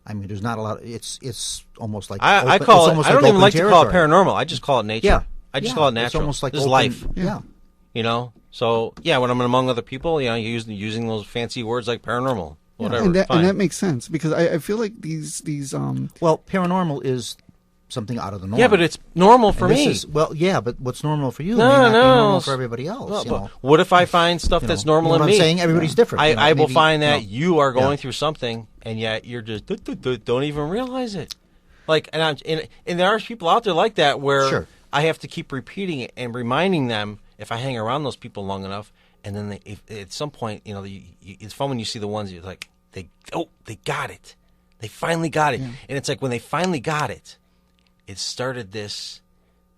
I mean, there's not a lot. It's almost like
I call it. I don't even like to call it paranormal. I just call it nature.
Yeah,
I just call it natural.
It's almost like
this is life.
Yeah.
So when I'm among other people, using those fancy words like paranormal. Whatever,
and that makes sense because I feel like these
paranormal is something out of the norm.
Yeah, but it's normal for me.
But what's normal for you may not be normal for everybody else.
Well, what if I find stuff that's normal in me?
I'm saying everybody's different.
I will find that you are going through something, and yet you're just don't even realize it. And there are people out there like that where I have to keep repeating it and reminding them if I hang around those people long enough. And then at some point, it's fun when you see the ones you're like, they got it. They finally got it. Yeah. And it's like when they finally got it, it started this,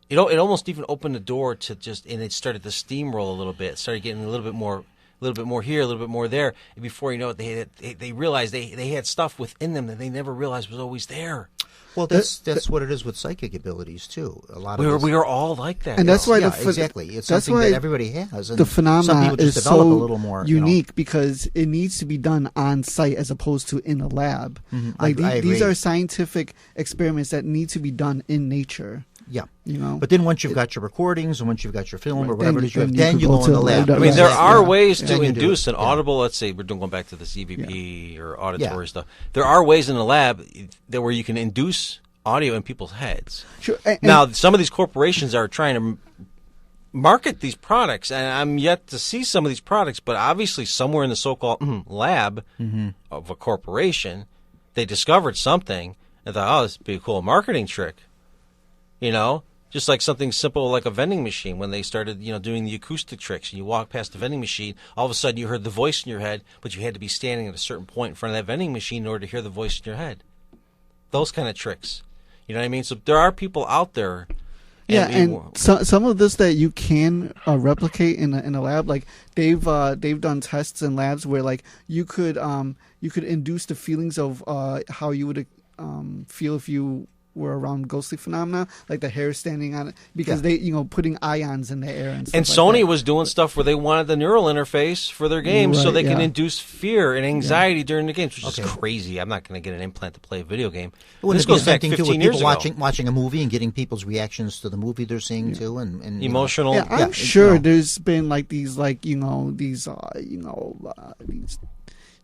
it almost even opened the door to and it started to steamroll a little bit. It started getting a little bit more here, a little bit more there. And before you know it, they realized they had stuff within them that they never realized was always there.
Well, that's what it is with psychic abilities too. A lot of
we are all like that,
and that's why
exactly. It's something that everybody has. And
the phenomenon is so
a little more
unique because it needs to be done on site as opposed to in a lab.
Mm-hmm.
These are scientific experiments that need to be done in nature.
Yeah, But then once you've got your recordings and once you've got your film or whatever it is you have,
then
you go in the lab.
I mean, there are ways to induce an audible. Let's say we're going back to this EVP or auditory stuff. There are ways in the lab where you can induce audio in people's heads.
Sure.
Now, some of these corporations are trying to market these products, and I'm yet to see some of these products. But obviously, somewhere in the so-called lab of a corporation, they discovered something and thought, this would be a cool marketing trick. Just like something simple like a vending machine when they started, doing the acoustic tricks. And you walk past the vending machine, all of a sudden you heard the voice in your head, but you had to be standing at a certain point in front of that vending machine in order to hear the voice in your head. Those kind of tricks. You know what I mean? So there are people out there.
And some of this that you can replicate in a lab, like they've done tests in labs where like you could induce the feelings of how you would feel if you were around ghostly phenomena, like the hair standing on it, because they, putting ions in the air and stuff.
And Sony was doing stuff where they wanted the neural interface for their games so they can induce fear and anxiety during the games, which is crazy. I'm not going to get an implant to play a video game.
Well, this goes back to people
years ago.
watching a movie and getting people's reactions to the movie they're seeing too, and
emotional.
I'm sure there's been like these these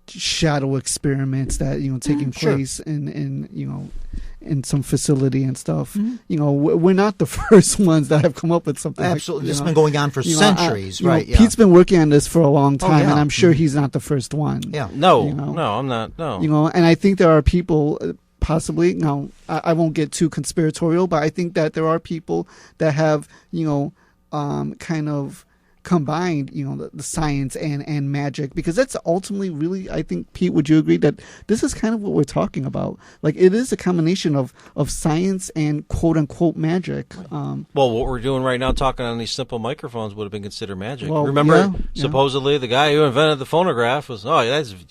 shadow experiments that taking place in some facility and stuff. We're not the first ones that have come up with something.
Absolutely, this has been going on for centuries, right?
Pete's been working on this for a long time, and I'm sure he's not the first one.
Yeah,
no, I'm not. No,
and I think there are people. Possibly, now I won't get too conspiratorial, but I think that there are people that have, kind of combined, the science and magic, because that's ultimately really, I think, Pete, would you agree that this is kind of what we're talking about? Like, it is a combination of science and quote unquote magic.
Well, what we're doing right now, talking on these simple microphones, would have been considered magic.
Well,
remember, supposedly the guy who invented the phonograph was,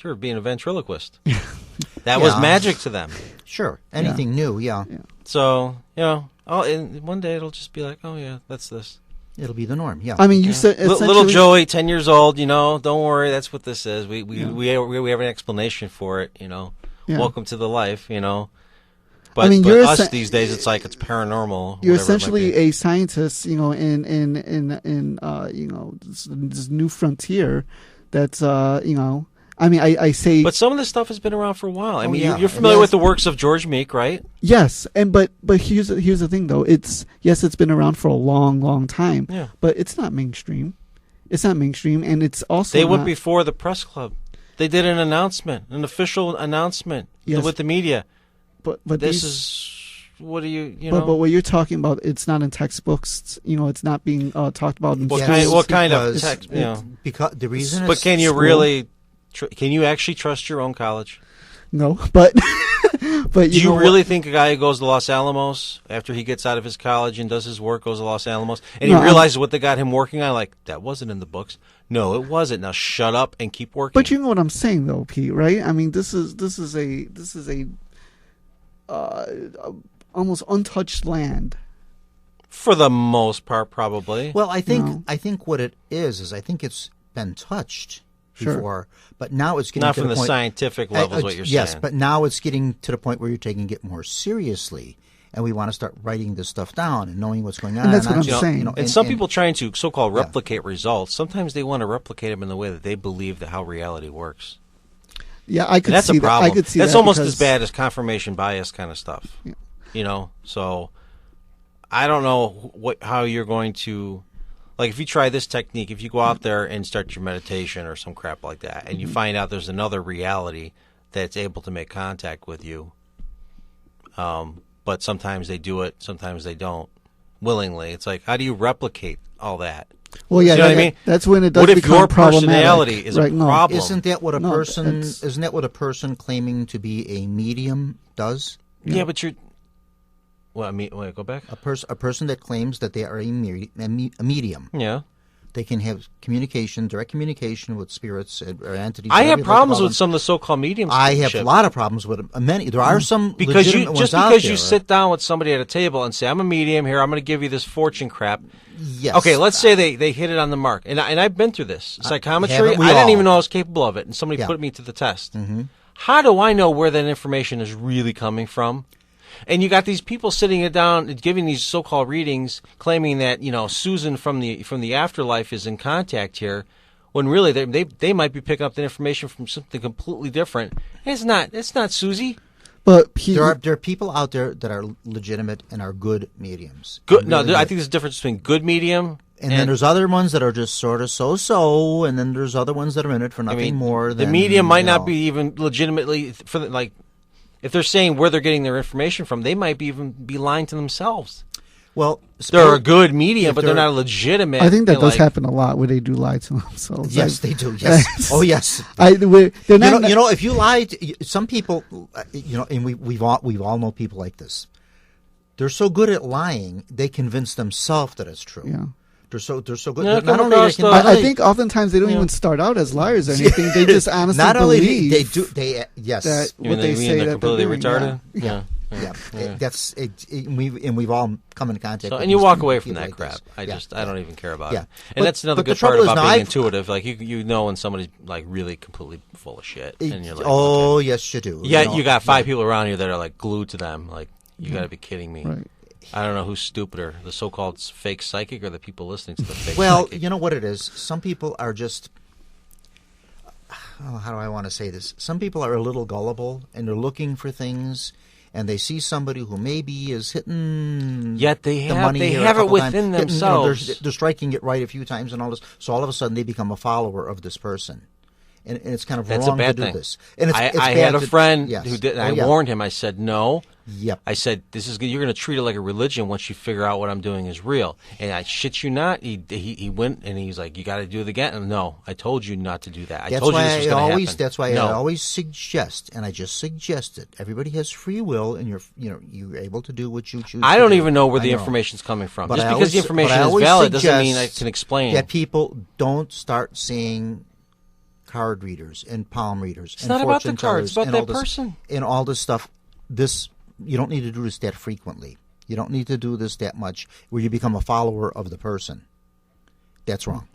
you're being a ventriloquist. That was magic to them.
Sure, anything new,
So and one day it'll just be like, that's this.
It'll be the norm. Yeah.
I mean, you said
Little Joey, 10 years old. Don't worry. That's what this is. We have an explanation for it.
Yeah.
Welcome to the life. But,
I mean,
but
you're
us these days, it's like it's paranormal.
You're essentially a scientist, in this new frontier. That's I mean, I say.
But some of this stuff has been around for a while. I mean,
yeah.
you're familiar with the works of George Meek, right?
Yes, but here's the thing though. It's been around for a long time.
Yeah.
But it's not mainstream. It's not mainstream, and it's also
They went before the press club. They did an official announcement with the media.
But
this is what do you
But what you're talking about, it's not in textbooks. It's not being talked about in schools.
What kind of text?
Because the reason.
But can you really? Can you actually trust your own college?
No, but do
you really think a guy who goes to Los Alamos after he gets out of his college and does his work goes to Los Alamos and he realizes what they got him working on? Like, that wasn't in the books. No, it wasn't. Now shut up and keep working.
But you know what I'm saying, though, Pete, right? I mean, this is a almost untouched land.
For the most part, probably.
Well, I think what it is I think it's been touched before, but now it's getting
not
to
from
the
the
point,
scientific level is what you're saying.
Yes, but now it's getting to the point where you're taking it more seriously, and we want to start writing this stuff down and knowing what's going on.
And that's what I'm saying.
And some people trying to so-called replicate results, sometimes they want to replicate them in the way that they believe that how reality works.
Yeah, I could
that's
see
a problem.
That. I could see
that's
that
almost
because
as bad as confirmation bias kind of stuff.
Yeah.
So I don't know how you're going to. Like, if you try this technique, if you go out there and start your meditation or some crap like that, and you find out there's another reality that's able to make contact with you, but sometimes they do it, sometimes they don't, willingly. It's like, how do you replicate all that?
Well, yeah,
you know what I mean?
That's when it does
what if
become
your
problematic.
personality is a problem?
Isn't that what a person? Isn't that what a person claiming to be a medium does?
Yeah, but you're. Well, I mean, wait, go back.
A person that claims that they are a medium.
Yeah.
They can have direct communication with spirits or entities.
I have problems with some of the so-called mediums.
I have a lot of problems with them. Many. There are some
because
legitimate
you sit down with somebody at a table and say, "I'm a medium here. I'm going to give you this fortune crap."
Yes.
Okay, let's say they hit it on the mark, and I've been through this psychometry. I didn't even know I was capable of it, and somebody put me to the test. Mm-hmm. How do I know where that information is really coming from? And you got these people sitting it down, giving these so-called readings, claiming that Susan from the afterlife is in contact here, when really they might be picking up the information from something completely different. It's not Susie.
But there are people out there that are legitimate and are good mediums.
Good. No, I think there's a difference between good medium.
And then there's other ones that are just sort of so-so, and then there's other ones that are in it for nothing more than
the medium might not be even legitimately if they're saying where they're getting their information from, they might even be lying to themselves.
Well,
they're a good medium, but they're not legitimate.
I think that does happen a lot where they do lie to themselves.
Yes, they do. Yes. Oh, yes.
They're not,
if you lie, some people, and we've all know people like this. They're so good at lying, they convince themselves that it's true.
Yeah.
They're so good.
Yeah,
not only they can,
I think oftentimes they don't even start out as liars or anything. They just honestly believe.
They do. They yes.
That what they say
they're
that
completely
they're doing,
retarded. Yeah.
That's it. We've all come in contact. with
and you
these
walk away from that
like
crap.
this.
I don't even care about
Yeah.
it. And that's another
but the
good part
trouble is
about
now
being
I've-
intuitive. Like you know when somebody's like really completely full of shit, and you're like,
oh
okay.
yes, you do.
Yeah, you got five people around you that are like glued to them. Like, you got to be kidding me.
Right.
I don't know who's stupider, the so-called fake psychic or the people listening to the fake
Well,
psychic.
you know what it is? Some people are just, how do I want to say this? Some people are a little gullible, and they're looking for things, and they see somebody who maybe is hitting
Yet they
the
have-
money
they
here a
have it
couple
within
times,
themselves.
they're striking it right a few times and all this. So all of a sudden they become a follower of this person. And it's kind of
That's
wrong
a bad
to do
thing.
this. And
I
bad
had a
to-
friend
yes.
who did.
Oh,
I
yeah.
warned him. I said no.
Yep.
I said you're going to treat it like a religion once you figure out what I'm doing is real. And I shit you not. He went and he's like, you got to do it again. And no, I told you not to do that. I told you this was going to happen.
That's why
No.
I always suggest, and I just suggest it. Everybody has free will, and you're able to do what you choose.
I
to
don't
do.
even know where
I
the information's coming from.
But
Just
I
because the
always-
information
but I
is
always
valid doesn't mean I
suggest
can explain
that
it.
people don't start seeing card readers and palm readers.
It's
and
not about the
fortune
cards,
tellers
it's about
and all
that
this-
person.
and all this stuff. You don't need to do this that frequently. You don't need to do this that much where you become a follower of the person. That's wrong.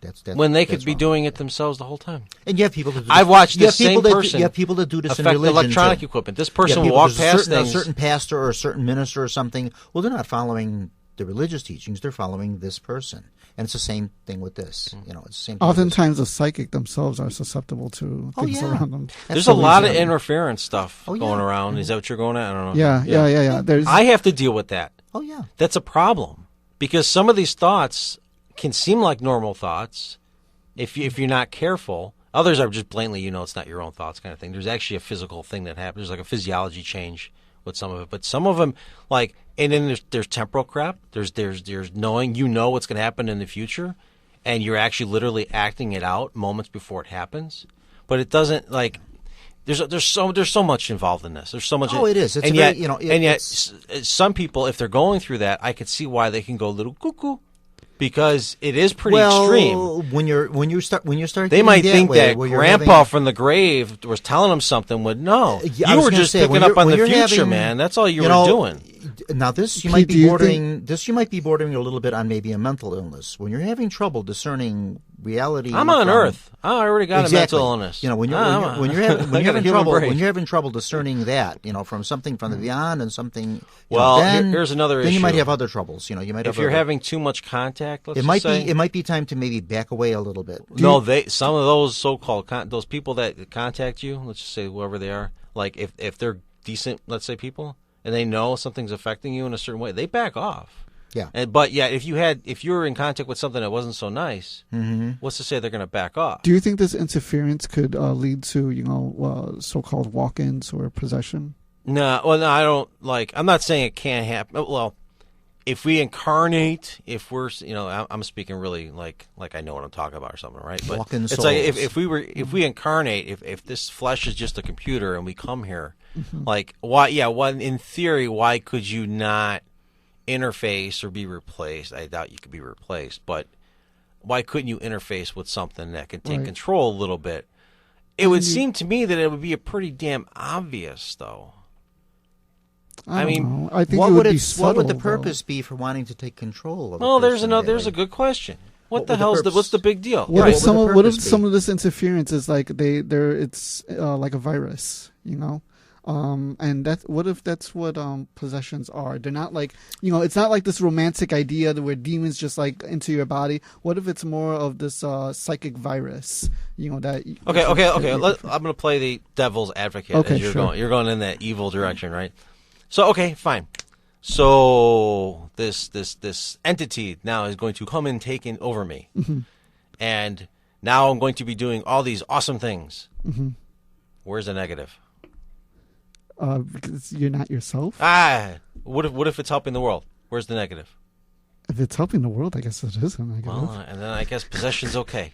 That's
when they could be
wrong.
doing it themselves the whole time.
And you have people that do this.
I've watched this same person.
You have people that do this in
affect
religion
electronic
too.
equipment. This person will
people-
walk
there's
past
a
things.
certain pastor or a certain minister or something. Well, they're not following the religious teachings. They're following this person. And it's the same thing with this. You know, it's the same thing.
Oftentimes, the psychic themselves are susceptible to
Oh,
things
yeah.
around them.
There's a lot of
Absolutely.
interference stuff
Oh, yeah.
going around. Is that what you're going at? I don't know.
Yeah. There's
I have to deal with that.
Oh, yeah.
That's a problem because some of these thoughts can seem like normal thoughts if you're not careful. Others are just blatantly, it's not your own thoughts kind of thing. There's actually a physical thing that happens. There's like a physiology change with some of it, but some of them, like, and then there's temporal crap. There's knowing what's going to happen in the future, and you're actually literally acting it out moments before it happens. But it doesn't like. There's so much involved in this. There's so much.
Oh, it is. It's
and
very,
yet, and yet, some people, if they're going through that, I could see why they can go a little cuckoo. Because it is pretty extreme.
When you start
They might think that
way,
Grandpa from the grave was telling them something. When no,
I
you
was
were
gonna
just
say,
picking
when
up on the
you're
future,
having-
man. That's all you were doing.
Now this you
Pete,
might
do
be
you
bordering. This you might be bordering a little bit on maybe a mental illness when you're having trouble discerning reality.
I'm on
from-
Earth. I already got
Exactly.
a mental illness.
When you're
I
having
got a
trouble
brain.
when you're having trouble discerning that from something from the beyond and something.
Well,
then,
here's another
Then you might
issue.
have other troubles. You might
if
have
you're
other-
having too much contact, let's
It
just
might
say,
be. It might be time to maybe back away a little bit.
No, some of those so-called those people that contact you, let's just say whoever they are, like if they're decent, let's say people, and they know something's affecting you in a certain way, they back off.
Yeah.
But if you were in contact with something that wasn't so nice, what's to say they're going to back off?
Do you think this interference could lead to so-called walk-ins or possession?
No, I don't like. I'm not saying it can't happen. Well, if we incarnate, if we're, I'm speaking really like I know what I'm talking about or something, right? But
Walking
it's like
souls.
if we incarnate, if this flesh is just a computer and we come here, like why? Yeah, in theory, why could you not interface or be replaced? I doubt you could be replaced, but why couldn't you interface with something that can take control a little bit? It would seem to me that it would be a pretty damn obvious, though.
I mean, know. I think
what
it would
would
be
what
subtle,
would the
though.
purpose be for wanting to take control of?
Well, there's
another.
there's a good question. What the
would the
hell's
purpose-
what's the big deal?
What
Right.
if some
would the
of what if
purpose be?
some of this interference is like it's like a virus, and what if that's what possessions are? They're not like it's not like this romantic idea where demons just like into your body. What if it's more of this psychic virus? That
Okay. I'm going to play the devil's advocate.
Okay,
as
sure.
You're going in that evil direction, right? So okay, fine. So this entity now is going to come and take over me, and now I'm going to be doing all these awesome things. Where's the negative?
Because you're not yourself.
What if it's helping the world? Where's the negative?
If it's helping the world, I guess it is a negative.
Well, and then I guess possession's okay,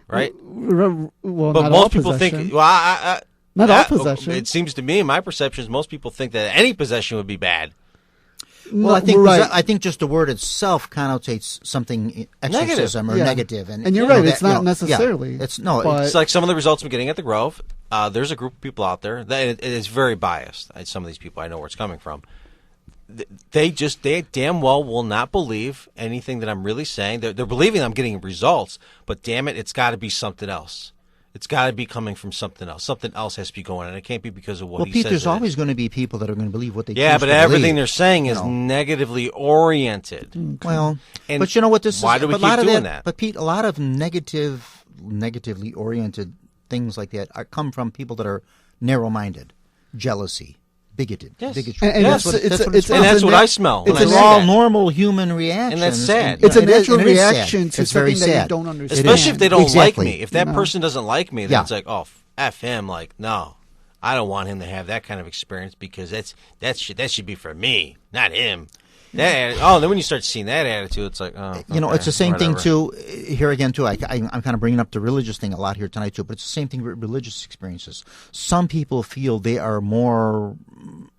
right?
Well,
But
not
most
all
people
possession.
think. Well,
Not all possession.
It seems to me, my perception is most people think that any possession would be bad.
Well, I think
right.
I think just the word itself connotates something exorcism or
Yeah.
negative,
And you're right, it's not necessarily.
It's
But-
It's like some of the results I'm getting at the Grove. There's a group of people out there that it is very biased. Some of these people, I know where it's coming from. They damn well will not believe anything that I'm really saying. They're believing I'm getting results, but damn it, it's got to be something else. It's got to be coming from something else. Something else has to be going on. It can't be because of what he
Pete,
says.
there's
it
always
is.
going to be people that are going to believe what they
Yeah,
choose
but
to
everything
believe,
they're saying is
you know.
negatively oriented.
Well,
And
but you know what this is?
why do we
but a lot
keep
of
doing that?
But Pete, a lot of negatively oriented things like that come from people that are narrow-minded, jealousy, bigoted,
Yes.
bigotry.
And
that's what
it's-
what it's
And
from.
that's
a
what
nat-
I smell.
it's
when I
a
see
They're all
that.
normal human reactions.
that's sad.
It's a
and it is-
natural
and it is sad.
reaction to
It's very
something that you
sad.
don't understand.
Especially if they don't
Exactly.
like me. If that
You know?
person doesn't like me, then
Yeah.
it's like, oh, F him. Like, no, I don't want him to have that kind of experience because that should be for me, not him. Then when you start seeing that attitude, it's like, oh,
You know,
okay,
it's the same thing
whatever.
too. Here again too. I'm kind of bringing up the religious thing a lot here tonight too. But it's the same thing with religious experiences. Some people feel they are more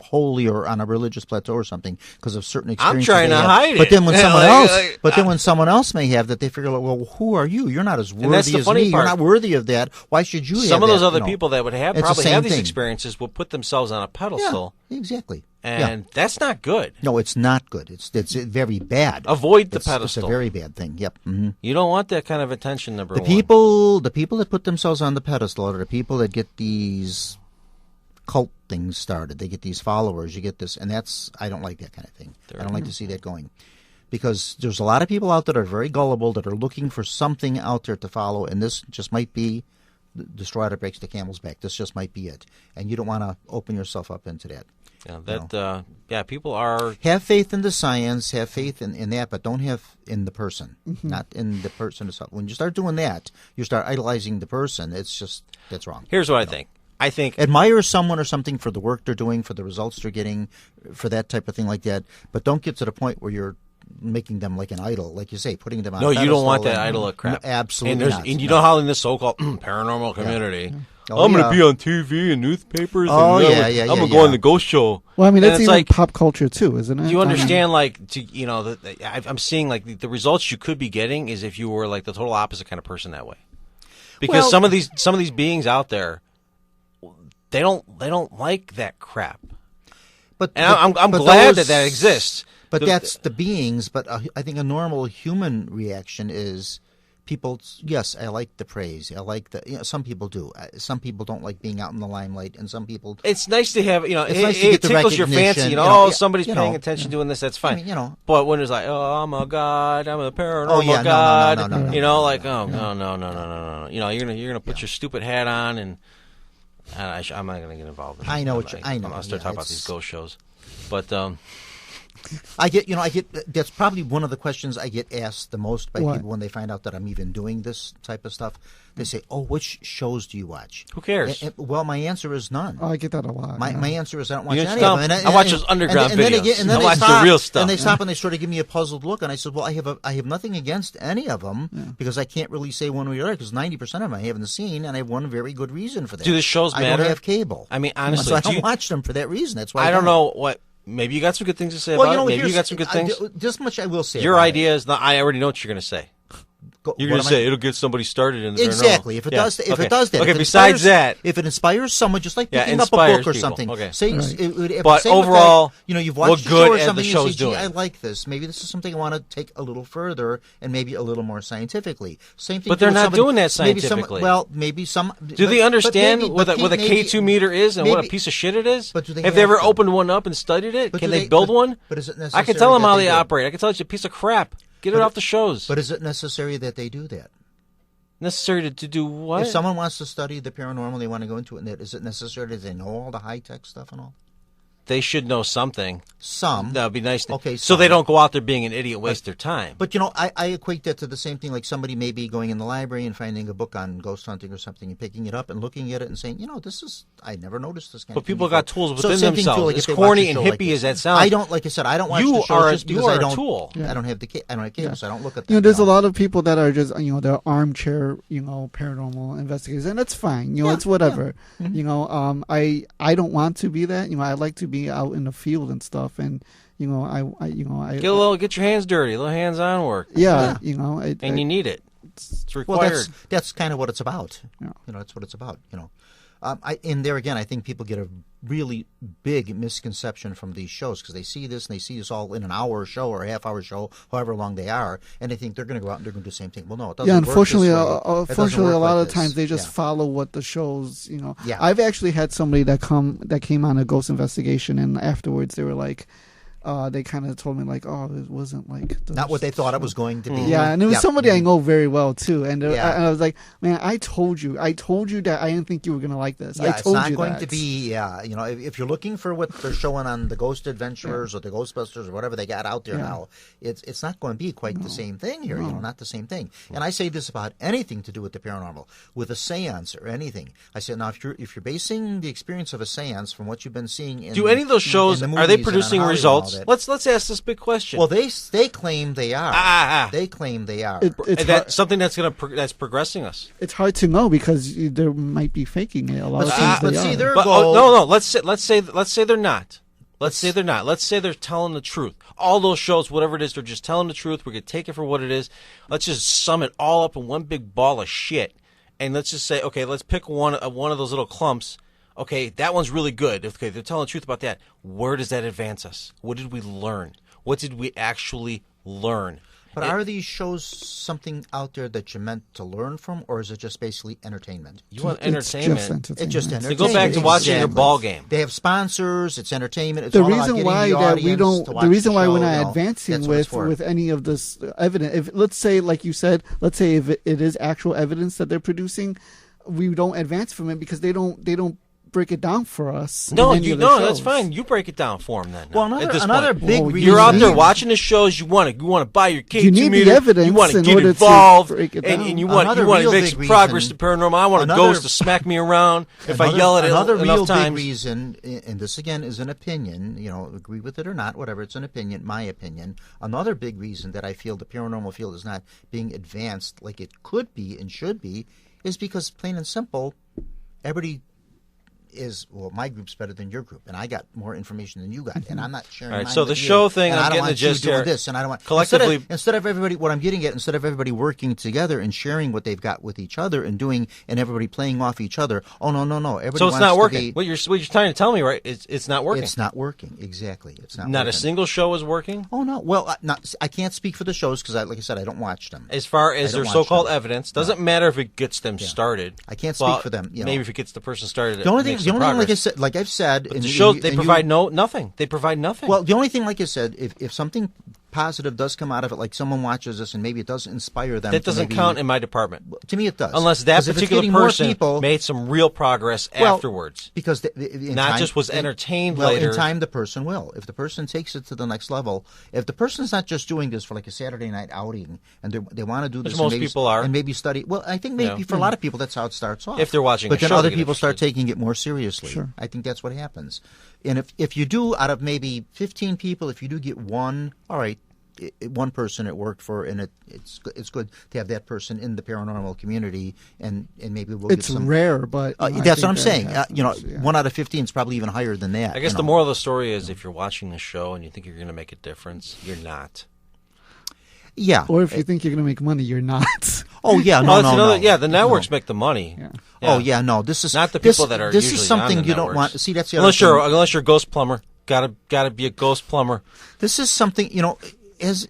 holy or on a religious plateau or something because of certain experiences.
trying
they
to
have.
hide
But
it.
then when
Yeah,
someone
like-
else,
like,
but then when someone else may have that, they figure, like, well, who are you? You're not as
And that's
worthy
the
as
funny
me.
part.
You're not worthy of that. Why should you?
Some
have
of those
that,
other
you know?
people that would
It's the
probably
same
have these
thing.
experiences will put themselves on a pedestal.
Yeah, exactly.
And that's not good.
No, it's not good. It's very bad.
Avoid the
It's
pedestal.
a very bad thing. Yep. Mm-hmm.
You don't want that kind of attention, number
The
one.
people that put themselves on the pedestal are the people that get these cult things started. They get these followers. You get this, and I don't like that kind of thing. I don't like to see that going. Because there's a lot of people out there that are very gullible, that are looking for something out there to follow, and this just might be the straw that breaks the camel's back. This just might be it. And you don't want to open yourself up into that.
Yeah, people are...
Have faith in the science, have faith in that, but don't have in the person, not in the person itself. When you start doing that, you start idolizing the person. That's wrong.
Here's what I think.
Admire someone or something for the work they're doing, for the results they're getting, for that type of thing like that, but don't get to the point where you're making them like an idol, like you say, putting them on.
No, you don't want that idol of crap.
No, absolutely not.
And you know how in this so-called paranormal community,
Oh,
I'm going to be on TV and newspapers.
Oh,
and
yeah.
I'm going to go on the ghost show.
Well, I mean,
And
that's
it's
even
like,
pop culture too, isn't it?
you understand, I'm seeing like the results you could be getting is if you were like the total opposite kind of person that way. Because some of these beings out there, they don't like that crap. I'm glad that exists.
But that's the beings. But I think a normal human reaction is people. Yes, I like the praise. I like some people do. Some people don't like being out in the limelight, and some people.
It's nice to have
it
tickles your fancy. Somebody's paying attention doing this. That's fine.
I mean,
but when it's like, oh, I'm a god, I'm a paranormal
god.
No. No. You're gonna put your stupid hat on, and I'm not gonna get involved.
I know.
I'll start talking about these ghost shows, but.
I get that's probably one of the questions I get asked the most by people when they find out that I'm even doing this type of stuff. They say, "Oh, which shows do you watch?"
Who cares?
Well, my answer is none.
Oh, I get that a lot.
My answer is I don't watch
You
any
stop.
of them.
I watch those underground videos.
And then
I
they
watch
stop,
the real stuff.
And they stop and they sort of give me a puzzled look. And I said, "Well, I have nothing against any of them because I can't really say one way or the other because 90% of them I haven't seen, and I have one very good reason for that.
Do the shows matter?
I don't have cable.
I mean, honestly,
so I don't watch them for that reason. That's why
I don't know what. Maybe you got some good things to say about it. Maybe you got some good things.
This much I will say.
Your idea is not. I already know what you're going to say. You're going to say it'll get somebody started in the
exactly. If it does that.
Okay. Besides that,
if it inspires someone, just like picking up a book or something.
Okay.
But
overall,
you've watched
what good
or something.
the show's
you say,
doing.
I like this. Maybe this is something I want to take a little further and maybe a little more scientifically. Same thing.
But they're not doing that scientifically.
Maybe some.
Do they understand what a K2 meter is and what a piece of shit it is?
But do they
have they ever opened one up and studied it? Can they build one?
But is it necessary?
I can tell them how they operate. I can tell it's a piece of crap. Get it off the shows.
But is it necessary that they do that?
Necessary to do what?
If someone wants to study the paranormal, they want to go into it. Is it necessary that they know all the high tech stuff and all?
They should know something.
Some.
That would be nice.
Okay.
So they don't go out there being an idiot, waste their time.
But I equate that to the same thing. Like somebody may be going in the library and finding a book on ghost hunting or something, and picking it up and looking at it and saying, this is I never noticed this kind of thing.
But people
before.
got tools within
themselves.
Like as corny and hippie as that sounds.
I don't like I said. I don't watch the shows just because I don't.
Tool.
I don't have cable, so I don't look at them.
There's a lot of people that are just they're armchair paranormal investigators, and that's fine. It's whatever.
Yeah. Mm-hmm.
I don't want to be that. I like to be out in the field and stuff, and I
get your hands dirty, a little hands-on work.
Yeah.
And you need it. It's required.
Well, that's kind of what it's about. Yeah. That's what it's about. And there again, I think people get a really big misconception from these shows because they see this and they see this all in an hour show or a half-hour show, however long they are, and they think they're going to go out and they're going to do the same thing. Well, no, it doesn't.
Yeah, unfortunately,
unfortunately,
a lot of times they just follow what the shows.
Yeah.
I've actually had somebody that came on a ghost investigation, and afterwards they were like. They kind of told me like, oh, it wasn't like
not what they thought it was going to be.
Yeah, and it was somebody I know very well too, and I was like, man, I told you that I didn't think you were gonna like this.
Yeah,
I told
it's not
you
going
that.
to be. If you're looking for what they're showing on the Ghost Adventurers or the Ghostbusters or whatever they got out there now, it's not going to be quite the same thing here. Not the same thing. And I say this about anything to do with the paranormal, with a séance or anything. I said now if you're basing the experience of a séance from what you've been seeing in
any of those shows are they producing results? Let's ask this big question.
Well, they claim they are. They claim they are.
That's something that's progressing us.
It's hard to know because they might be faking it. A lot of times they are.
No. Let's say they're not. Let's say they're not. Let's say they're telling the truth. All those shows, whatever it is, they're just telling the truth. We're gonna take it for what it is. Let's just sum it all up in one big ball of shit, and let's just say, okay, let's pick one of those little clumps. okay, that one's really good. Okay, they're telling the truth about that. Where does that advance us? What did we learn? What did we actually learn?
But are these shows something out there that you're meant to learn from, or is it just basically entertainment?
You want entertainment.
It's just entertainment.
So go back to watching your ball game.
They have sponsors. It's entertainment. It's
The
all about
reason
getting
why
the
that we
audience
don't,
to watch
the reason
the
why
show,
we're
you
not
know,
advancing
that's what it's for.
with any of this evidence, if let's say, like you said, let's say if it is actual evidence that they're producing, we don't advance from it because they don't break it down for us.
No,
in any of the
that's
shows.
fine. You break it down for them then.
Well, another big reason.
You're out there watching the shows. You want to buy your K2
You need the
meter.
evidence
You want to
in
get
order to
involved,
break it
and
down.
you want
Another
to
real
make
big
some progress to
reason-
paranormal. I want a ghost to smack me around if I yell at it
another
enough
real
times.
big reason, and this again is an opinion. You know, agree with it or not, whatever. It's an opinion, my opinion. Another big reason that I feel the paranormal field is not being advanced like it could be and should be is because, plain and simple, everybody is, well, my group's better than your group, and I got more information than you got, and I'm not sharing.
All right,
mine
so
with
the
you,
show thing,
and
I'm
I don't
getting the
want you
gist
doing
here.
this, and I don't want
Collectively,
instead of everybody. What I'm getting at, instead of everybody working together and sharing what they've got with each other and doing, and everybody playing off each other. Oh no. Everybody
so it's
wants
not
to
working.
be-
What you're trying to tell me, right? It's not working.
It's not working. Exactly. It's not.
Not a
working.
single show is working.
Oh no! Well, I can't speak for the shows because, like I said, I don't watch them.
As far as
I
their
don't watch
so-called
them.
evidence, doesn't matter if it gets them started.
I can't
Well,
speak for them. You know.
Maybe if it gets the person started.
The only thing,
makes some
like I
progress.
said, like I've said,
But
and
the
you-
shows
and
they
you-
provide nothing. They provide nothing.
Well, the only thing, like I said, if something positive does come out of it, like someone watches this and maybe it does inspire them.
that
to
doesn't
maybe-
count in my department.
To me, it does.
Unless that
'Cause if it's
particular
getting more
person
people,
made some real progress
well,
afterwards.
because in
Not
time-
just was entertained
well,
later.
in time, the person will. If the person takes it to the next level, if the person's not just doing this for like a Saturday night outing, and they want to do this,
Which
and
most
maybe,
people are.
and maybe study. Well, I think maybe
Yeah.
for a lot of people, that's how it starts off.
If they're watching
but
a
then
show,
other
they get
people start
interested.
taking it more seriously.
Sure.
I think that's what happens. And if you do, out of maybe 15 people, if you do get one, all right. One person it worked for, and it's good to have that person in the paranormal community, and maybe we'll
It's
get some.
rare, but I
That's
think
what I'm
that
saying.
happens, yeah.
1 out of 15 is probably even higher than that.
I guess
you
the
know.
moral of the story is if you're watching the show and you think you're going to make a difference, you're not.
Yeah.
Or if you think you're going to make money, you're not.
Oh yeah, no,
Oh, that's
no,
another,
no.
yeah, the networks
No.
make the money.
Yeah.
Oh yeah, no. This is
Not the people
this,
that are
This
usually
is something
on the
you don't
networks.
want. See, that's the
Unless
other
you're
thing.
unless you're a ghost plumber, gotta be a ghost plumber.
This is something as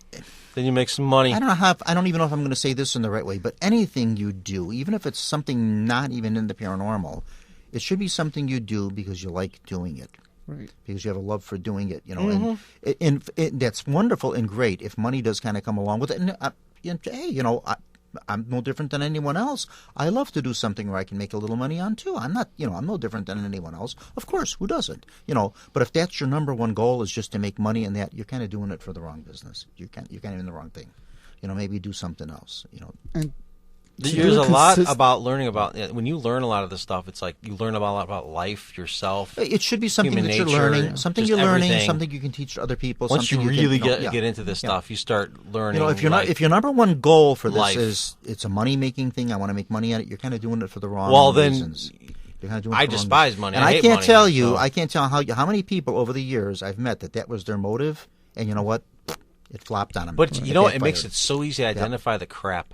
Then you make some money.
I don't know how. I don't even know if I'm going to say this in the right way. But anything you do, even if it's something not even in the paranormal, it should be something you do because you like doing it.
Right.
Because you have a love for doing it,
Mm-hmm.
and that's wonderful and great. If money does kind of come along with it, and hey, I'm no different than anyone else. I love to do something where I can make a little money on too. I'm not, I'm no different than anyone else. Of course, who doesn't? But if that's your number one goal is just to make money and that, you're kind of doing it for the wrong business. You're kind of in the wrong thing. Maybe do something else.
And to
There's
do
a lot
consist-
about learning about when you learn a lot of this stuff. It's like you learn a lot about life, yourself.
It should be something
Human
that you're
nature,
learning, something
just
you're learning,
everything.
something you can teach to other people.
Once you
something
really
can,
get into this stuff, you start learning.
if you're
life.
not, if your number one goal for this
Life.
is it's a money making thing, I want to make money on it. You're kind of doing it for the wrong
Well, then,
reasons. You're kind of doing it
I
for the wrong
despise
reasons.
money.
and
I
I
hate
can't
money,
tell you,
so-
I can't tell how many people over the years I've met that was their motive, and you know what, it flopped on them.
But you know what? It makes it so easy to identify the crap.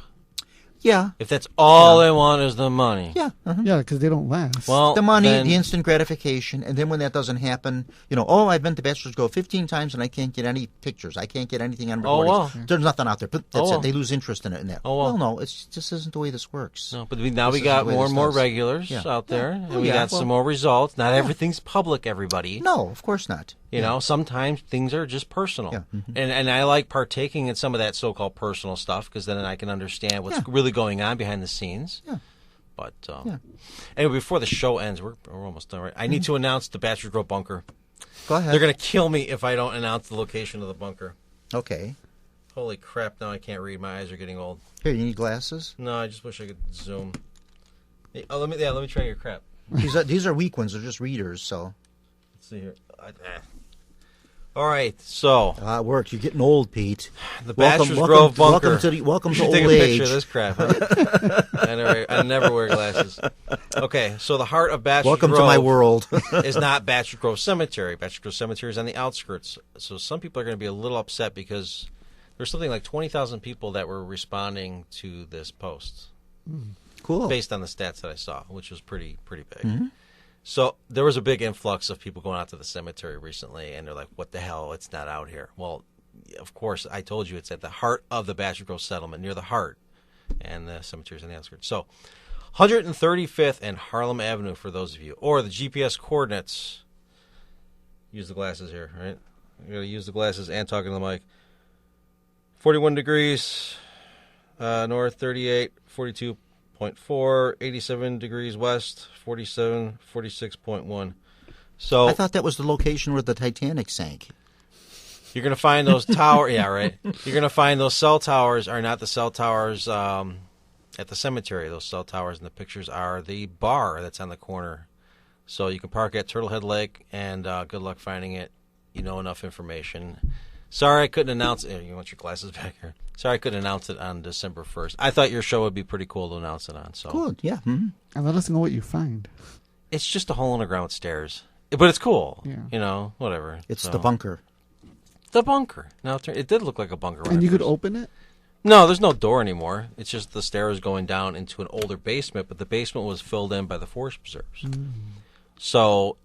Yeah,
If that's all they want is the money.
yeah.
yeah, because they don't last.
Well,
The money,
then-
the instant gratification, and then when that doesn't happen, I've been to Bachelor's Grove 15 times and I can't get any pictures. I can't get anything on
Oh,
recordings.
well.
There's nothing out there. But that's
Oh, well.
it. They lose interest in it. And that.
Oh, well.
no, it just isn't the way this works.
No, but now
This
we
is
got
the way
more
this
and more
does.
regulars
Yeah.
out there,
Yeah.
and
Oh,
we
yeah.
got some more results. Not everything's public, everybody.
No, of course not.
Sometimes things are just personal.
Yeah. Mm-hmm.
And I like partaking in some of that so-called personal stuff because then I can understand what's
Yeah.
really going on behind the scenes.
Yeah.
But
Yeah.
anyway, before the show ends, we're almost done, right? I need to announce the Bachelor Grove bunker.
Go ahead.
They're going to kill me if I don't announce the location of the bunker.
Okay.
Holy crap, now I can't read. My eyes are getting old.
Here, you need glasses?
No, I just wish I could zoom. Let me try your crap.
These are weak ones. They're just readers, so.
Let's see here. All right, so
It worked. You're getting old, Pete.
the Bachelor's Grove bunker.
Welcome
You
to
should take
old
a
age.
picture of this crap. Huh? I never wear glasses. Okay, so the heart of Bachelor's
Welcome
Grove
to my world.
is not Bachelor Grove Cemetery. Bachelor Grove Cemetery is on the outskirts. So some people are going to be a little upset because there's something like 20,000 people that were responding to this post
Cool.
based on the stats that I saw, which was pretty big.
Mm-hmm.
So there was a big influx of people going out to the cemetery recently, and they're like, what the hell? It's not out here. Well, of course, I told you it's at the heart of the Bachelor Grove settlement, near the heart, and the cemetery's on the outskirts. So 135th and Harlem Avenue for those of you. Or the GPS coordinates. Use the glasses here, right? You got to use the glasses and talking to the mic. 41 degrees north, 38, 42.4, 87 degrees west, 47, 46.1. So
I thought that was the location where the Titanic sank.
You're going to find those towers. Yeah, right. You're going to find those cell towers are not the cell towers at the cemetery. Those cell towers in the pictures are the bar that's on the corner. So you can park at Turtlehead Lake, and good luck finding it. You know enough information. Sorry I couldn't announce it. You want your glasses back here? Sorry I couldn't announce it on December 1st. I thought your show would be pretty cool to announce it on. So
Good, yeah. Mm-hmm.
And let us know what you find.
It's just a hole in the ground with stairs. But it's cool.
Yeah.
You know, whatever.
It's
So-
the bunker.
The bunker. Now it did look like a bunker. when
And
I
you could
first-
open it?
No, there's no door anymore. It's just the stairs going down into an older basement, but the basement was filled in by the forest preserves. So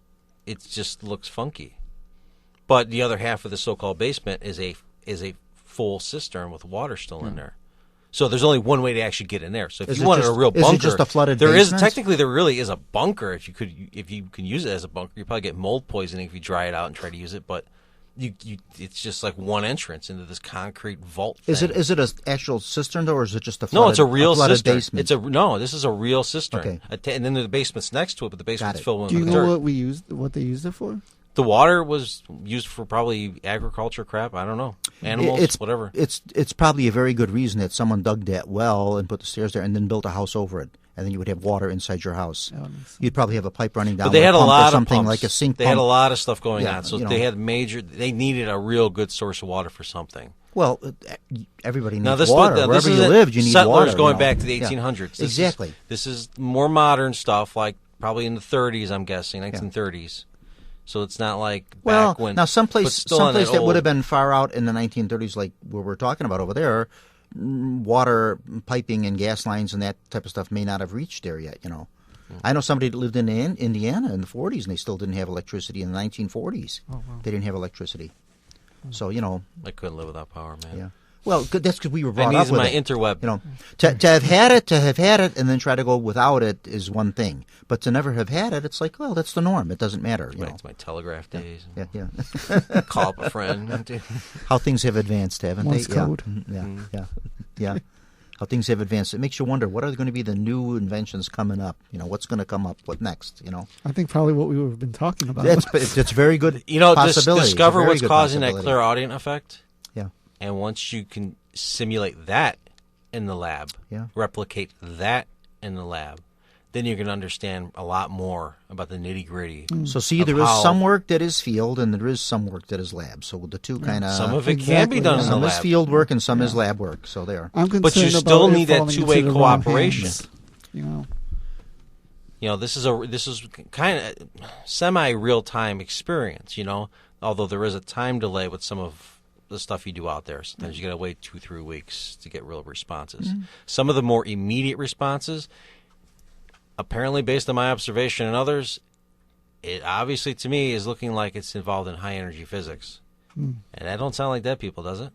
it just looks funky. But the other half of the so-called basement is a full cistern with water still in there. So there's only one way to actually get in there. So if
Is
you
it
wanted
just-
a real
is it
bunker,
just a flooded
there
basement?
technically there really is a bunker. If you can use it as a bunker, you probably get mold poisoning if you dry it out and try to use it. But it's just like one entrance into this concrete vault thing.
Is it an actual cistern, or is it just a flooded,
No, it's a real
flooded
cistern.
basement?
This is a real cistern.
Okay.
And then the basement's next to it, but the basement's
it.
filled
Do
with
you
dirt.
know what they used it for?
The water was used for probably agriculture crap. I don't know. Animals, whatever.
It's probably a very good reason that someone dug that well and put the stairs there and then built a house over it. And then you would have water inside your house.
That makes sense.
You'd probably have a pipe running down.
But they
with
had a
pump or
lot of
something
pumps.
like a sink
They
pump.
had a lot of stuff going
Yeah,
on. So
you know.
they needed a real good source of water for something.
Well, everybody needs
Now this
water.
now,
Wherever
this
you
isn't
lived, you need
settlers
water.
going
you know.
back to the
Yeah.
1800s.
Exactly.
This is more modern stuff, like probably in the 30s. I'm guessing 1930s. So it's not like
Well,
back when.
now
but
someplace
still on
that would
old-
have been far out in the 1930s, like where we're talking about over there, water piping and gas lines and that type of stuff may not have reached there yet. You know, I know somebody that lived in Indiana in the 40s and they still didn't have electricity in the 1940s.
Oh, wow.
They didn't have electricity, so you know,
I couldn't live without power, man.
yeah. Well, that's because we were
I
brought up
needed
with
my
it.
interweb.
You know, to have had it, and then try to go without it is one thing. But to never have had it, it's like, well, that's the norm. It doesn't matter. You
Back
know,
to my telegraph days.
yeah.
Call up a friend.
How things have advanced, haven't
Morse
they?
code.
Yeah. How things have advanced. It makes you wonder, what are going to be the new inventions coming up? You know, what's going to come up? What next? You know,
I think probably what we would have been talking about.
it's very good.
You know,
possibility. It's a
discover
very
what's
good
causing that
possibility.
clairaudient effect.
Yeah.
And once you can simulate that in the lab,
Yeah.
replicate that in the lab, then you can understand a lot more about the nitty gritty.
So see,
of
there is
how-
some work that is field, and there is some work that is lab. So the two kind of
Some of it can be
Exactly,
done
yeah.
in the
some is
lab.
field work and some is lab work. So there.
I'm concerned
But you
about
still
it
need that
falling into
two-way
the wrong
cooperation.
hands, you know,
You know, this is kind of semi real time experience. You know, although there is a time delay with some of the stuff you do out there. Sometimes you got to wait 2-3 weeks to get real responses. Some of the more immediate responses, apparently based on my observation and others, it obviously to me is looking like it's involved in high energy physics. And that don't sound like dead people, does it?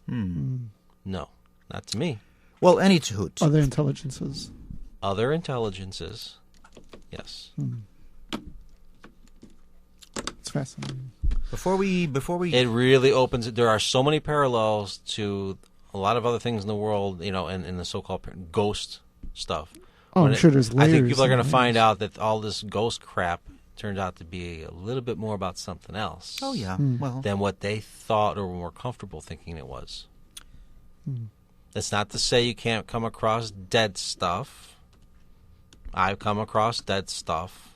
No, not to me.
Well, any hoot.
other intelligences.
Other intelligences, yes.
It's fascinating.
Before we
It really opens it. There are so many parallels to a lot of other things in the world, you know, in the so-called ghost stuff.
Oh, I'm
When
sure there's
I think
layers
people are going to
and
find
layers.
out that all this ghost crap turns out to be a little bit more about something else.
oh yeah,
Hmm.
well,
Than what they thought or were more comfortable thinking it was. That's not to say you can't come across dead stuff. I've come across dead stuff.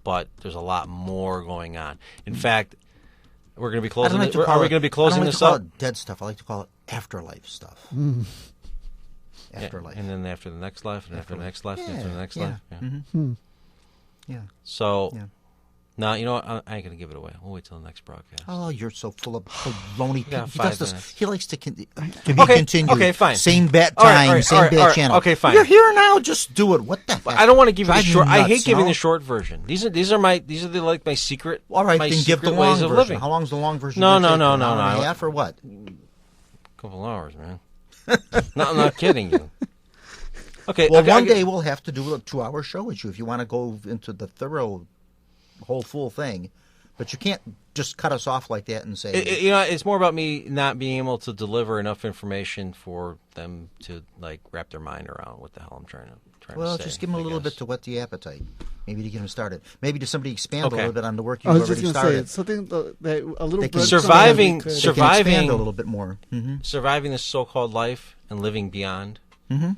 But there's a lot more going on. In fact, we're going to be
I
closing.
don't like to
Are
call
we
it-
going to be
I
closing
don't like
this
to call
up?
it dead stuff. I like to call it afterlife stuff.
Hmm.
Afterlife.
And then after the next life, and after the next life, and after the next
yeah.
life. Yeah.
Mhm.
Hmm.
Yeah.
So
Yeah.
No, you know what? I ain't gonna give it away. We'll wait till the next broadcast.
Oh, you're so full of baloney.
got
He
5
does this.
minutes.
He likes to be continued.
Okay, fine.
Same bat
All right,
time,
all right,
same
all right,
bat
all right.
channel.
Okay, fine.
You're here now. Just do it. What the heck?
I don't want to give you the
Drive me
short. I
nuts,
hate giving
no?
the short version. These are like my secret.
All right,
my
then give the
secret
long
ways of
version.
living.
How long's the long version?
No,
gonna
no,
take?
no,
An
no,
hour and
no.
a half or what?
Couple hours, man. No, I'm not kidding you. Okay.
Well,
okay,
one day we'll have to do a 2-hour show with you if you want to go into the whole full thing. But you can't just cut us off like that and say...
it's more about me not being able to deliver enough information for them to wrap their mind around what the hell I'm trying to say.
Just give them a little bit to whet the appetite. Maybe to get them started. Maybe to somebody expand a
Okay.
little bit on the work
I
you've
was
already
just going to say,
started.
something that a little
They can-
bit
Surviving-
They can
surviving-
expand a little bit more. Mm-hmm.
Surviving this so-called life and living beyond
Mm-hmm.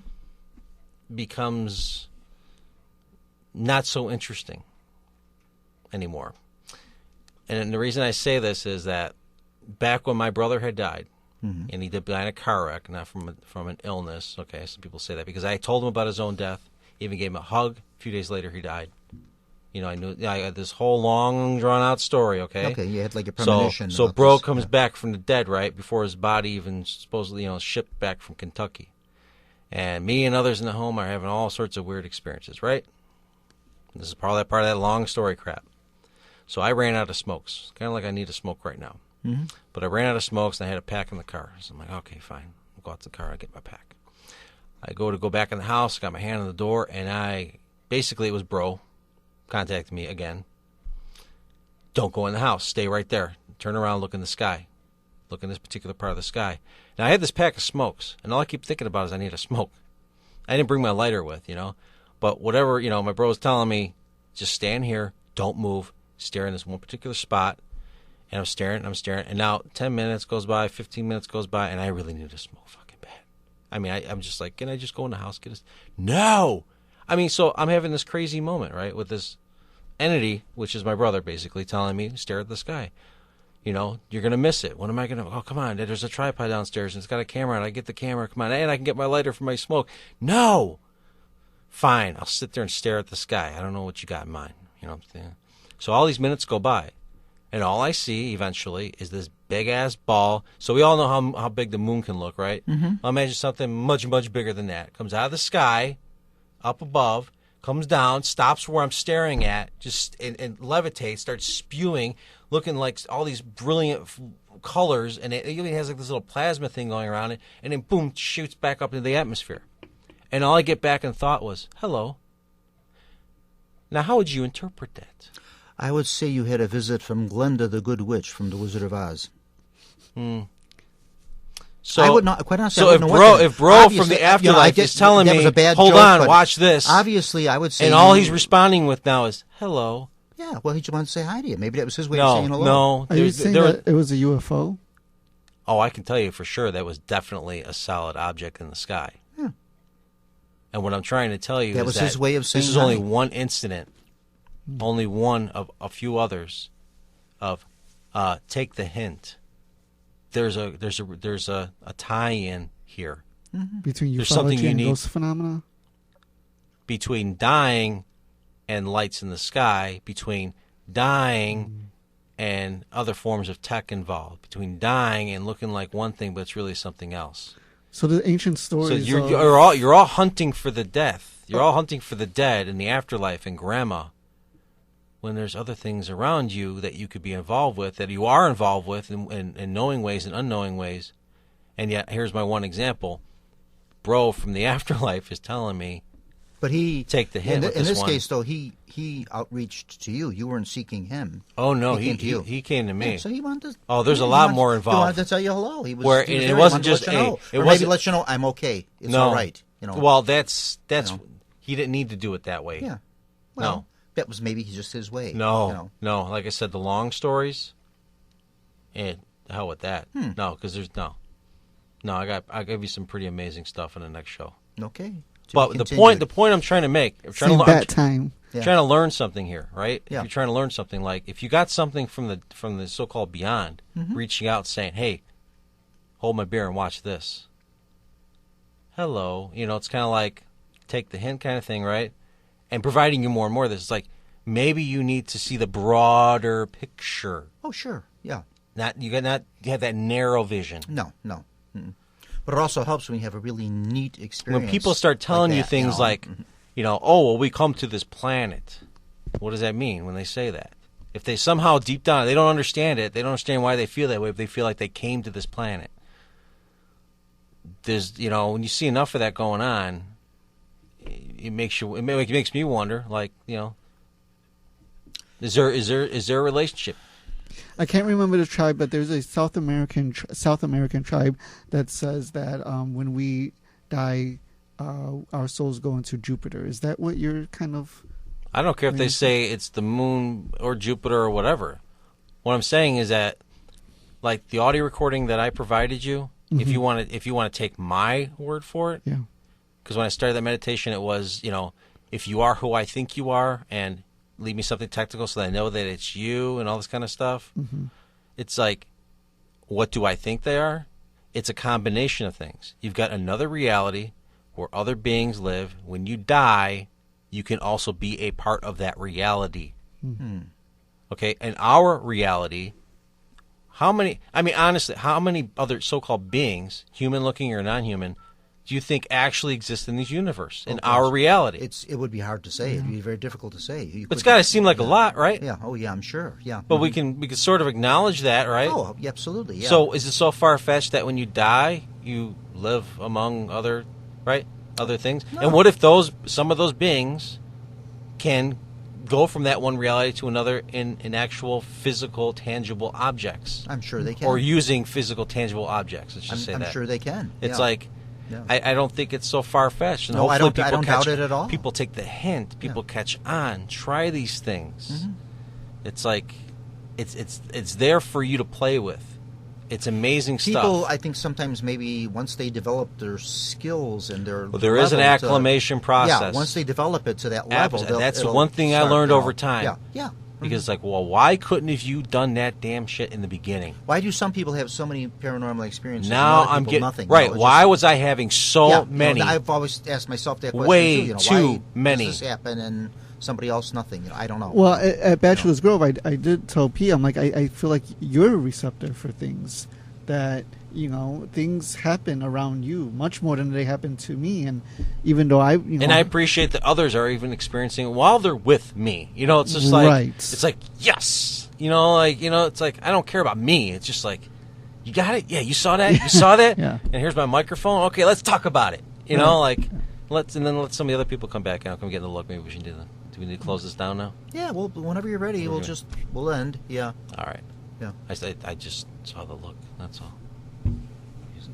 becomes not so interesting anymore. And the reason I say this is that back when my brother had died, and he died in a car wreck, not from an illness. Okay, some people say that because I told him about his own death, even gave him a hug. A few days later, he died. You know, I had this whole long, drawn-out story. Okay,
you had like a premonition.
So
about
bro
this.
comes back from the dead, right before his body even supposedly shipped back from Kentucky, and me and others in the home are having all sorts of weird experiences. Right, this is part of that long story crap. So I ran out of smokes, kind of like I need a smoke right now. Mm-hmm. But I ran out of smokes, and I had a pack in the car. So I'm like, okay, fine. I'll go out to the car, I get my pack. I go back in the house, got my hand on the door, and basically it was bro contacted me again. Don't go in the house. Stay right there. Turn around, look in the sky. Look in this particular part of the sky. Now, I had this pack of smokes, and all I keep thinking about is I need a smoke. I didn't bring my lighter with, But whatever, my bro was telling me, just stand here, don't move. Stare in this one particular spot, and I'm staring, and now 10 minutes goes by, 15 minutes goes by, and I really need to smoke fucking bad. I mean, I'm just like, can I just go in the house, get this? No! I mean, so I'm having this crazy moment, right, with this entity, which is my brother, basically, telling me, stare at the sky. You're going to miss it. When am I going to, oh, come on, there's a tripod downstairs, and it's got a camera, and I get the camera, come on, and I can get my lighter for my smoke. No! Fine, I'll sit there and stare at the sky. I don't know what you got in mind, you know what I'm saying? So all these minutes go by, and all I see eventually is this big-ass ball. So we all know how big the moon can look, right? Mm-hmm. I'll imagine something much, much bigger than that. Comes out of the sky, up above, comes down, stops where I'm staring at, and levitates, starts spewing, looking like all these brilliant colors, and it even has like this little plasma thing going around it, and then boom, shoots back up into the atmosphere. And all I get back in thought was, hello. Now, how would you interpret that?
I would say you had a visit from Glenda the Good Witch from The Wizard of Oz.
So
I would not, quite honestly,
so
I
if
wouldn't know what
bro from the afterlife is telling
that
me,
was a bad
hold
joke,
on,
but
watch this.
Obviously, I would say,
and all he's responding with now is hello.
Yeah, well, he just wanted to say hi to you. Maybe that was his way of saying hello.
No,
Are you saying that it was a UFO?
Oh, I can tell you for sure that was definitely a solid object in the sky.
Yeah.
And what I'm trying to tell you
That
is
was
that
his way of saying
this is only
hi.
one incident, only one of a few others of take the hint. There's a tie-in here
Between
There's something
ufology and
unique.
ghost phenomena?
between dying and lights in the sky, between dying and other forms of tech involved, between dying and looking like one thing but it's really something else.
So the ancient stories.
So you're all hunting for the death. You're all hunting for the dead in the afterlife and grandma. When there's other things around you that you could be involved with, that you are involved with in knowing ways and unknowing ways. And yet, here's my one example. Bro from the afterlife is telling me,
But he
take the hint with
in
this
this
one.
case, though, he outreached to you. You weren't seeking him.
Oh, no,
He came to you.
he came to me.
Yeah, so he wanted to.
Oh, there's
yeah,
a
he
lot
wanted-
more
He
involved.
wanted to tell you hello. He was.
Where
he was
it
there.
wasn't
He wanted
just
to let you know.
it
or maybe
wasn't-
let you know I'm okay. It's
No.
all right.
Well, that's
You know.
he didn't need to do it that way.
Yeah.
No.
Well, that was maybe just his way.
No,
You know.
no. Like I said, the long stories, and the hell with that. No, because there's no. I'll give you some pretty amazing stuff in the next show.
Okay. To
But
be
the
continued.
point I'm trying to make, I'm trying
Same
to
that time.
Yeah.
trying to learn something here, right?
Yeah.
If you're trying to learn something, like if you got something from the so-called beyond,
Mm-hmm.
reaching out saying, "Hey, hold my beer and watch this." Hello, it's kind of like take the hint kind of thing, right? And providing you more and more of this. It's like maybe you need to see the broader picture.
Oh, sure. Yeah.
You have that narrow vision.
No. Mm-mm. But it also helps when you have a really neat experience.
When people start telling you things like, oh, well, we come to this planet. What does that mean when they say that? If they somehow deep down, they don't understand it, they don't understand why they feel that way, but they feel like they came to this planet. There's, when you see enough of that going on, it makes me wonder, like, is there a relationship?
I can't remember the tribe, but there's a South American tribe that says that when we die, our souls go into Jupiter. Is that what you're kind of?
I don't care if they say it's the moon or Jupiter or whatever. What I'm saying is that, like the audio recording that I provided you, if you want to take my word for it,
yeah.
Because when I started that meditation, it was, if you are who I think you are, and leave me something technical so that I know that it's you and all this kind of stuff.
Mm-hmm.
It's like, what do I think they are? It's a combination of things. You've got another reality where other beings live. When you die, you can also be a part of that reality.
Mm-hmm.
Okay, and our reality, honestly, how many other so-called beings, human-looking or non-human, do you think actually exist in this universe, in our reality?
It would be hard to say. It'd be very difficult to say.
But it's got to seem like a lot, right?
Yeah. Oh, yeah. I'm sure. Yeah.
But we can sort of acknowledge that, right?
Oh, yeah, absolutely. Yeah.
So is it so far-fetched that when you die, you live among other things?
No.
And what if some of those beings can go from that one reality to another in actual physical, tangible objects?
I'm sure they can.
Or using physical, tangible objects. Let's just say that.
I'm sure they can.
It's
yeah.
like.
Yeah.
I don't think it's so far-fetched. And
no, I don't
catch,
doubt it at all.
People take the hint. People catch on. Try these things.
Mm-hmm.
It's like, it's there for you to play with. It's amazing stuff.
People, I think sometimes maybe once they develop their skills and their
there is an acclimation process.
Yeah, once they develop it to that level.
That's one thing I learned over time.
Yeah.
Because it's like, well, why couldn't have you done that damn shit in the beginning?
Why do some people have so many paranormal experiences?
Now
and
I'm getting
nothing.
right. Why was I having so many?
I've always asked myself that question
way
too.
too
why
many.
Does this happen and somebody else nothing? I don't know.
Well, at Bachelor's Grove, I did tell P. I'm like, I feel like you're a receptor for things that. Things happen around you much more than they happen to me, and even though I
appreciate that others are even experiencing it while they're with me. It's just like
right.
It's like yes, it's like I don't care about me. It's just like you got it. Yeah, you saw that. You saw that.
Yeah.
And here's my microphone. Okay, let's talk about it. Let's some of the other people come back and I'll come get a look. Maybe we should do that. Do we need to close this down now?
Yeah. Well, whenever you're ready, we'll end. Yeah.
All right.
Yeah.
I just saw the look. That's all.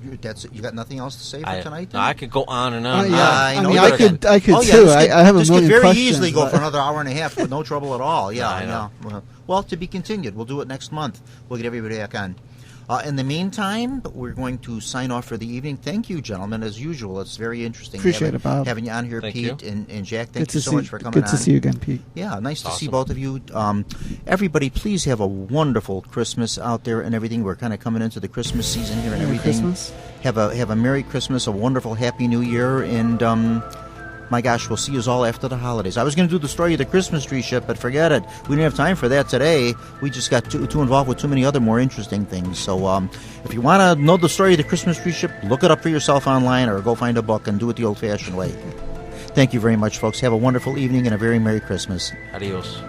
You got nothing else to say for tonight?
No, I could go on and on.
I could
oh, yeah,
too. I have a million
questions. This could very easily go
but...
for another hour and a half with no trouble at all. Yeah,
I know.
Well, to be continued. We'll do it next month. We'll get everybody back on. In the meantime, we're going to sign off for the evening. Thank you, gentlemen, as usual. It's very interesting
Appreciate it, Bob.
having you on here,
Thank
Pete
you.
and Jack. Thank you so much for coming on.
Good to see you again, Pete.
Yeah, nice to see
Awesome.
both of you. Everybody, please have a wonderful Christmas out there and everything. We're kind of coming into the Christmas season here and
Merry
everything.
Christmas.
Have a Merry Christmas, a wonderful Happy New Year, and my gosh, we'll see you all after the holidays. I was going to do the story of the Christmas tree ship, but forget it. We didn't have time for that today. We just got too involved with too many other more interesting things. So if you want to know the story of the Christmas tree ship, look it up for yourself online or go find a book and do it the old-fashioned way. Thank you very much, folks. Have a wonderful evening and a very Merry Christmas.
Adios.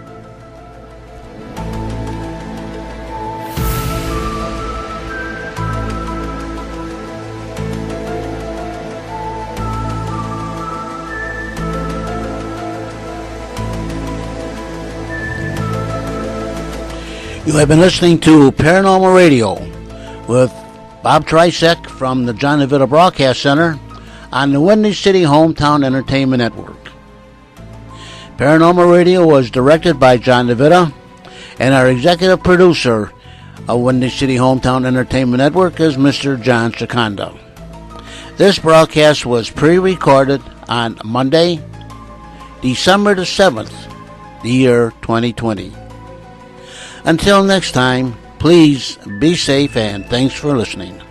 You have been listening to Paranormal Radio with Bob Trzeciak from the John DeVita Broadcast Center on the Windy City Hometown Entertainment Network. Paranormal Radio was directed by John DeVita, and our executive producer of Windy City Hometown Entertainment Network is Mr. John Seconda. This broadcast was pre-recorded on Monday, December the 7th, the year 2020. Until next time, please be safe and thanks for listening.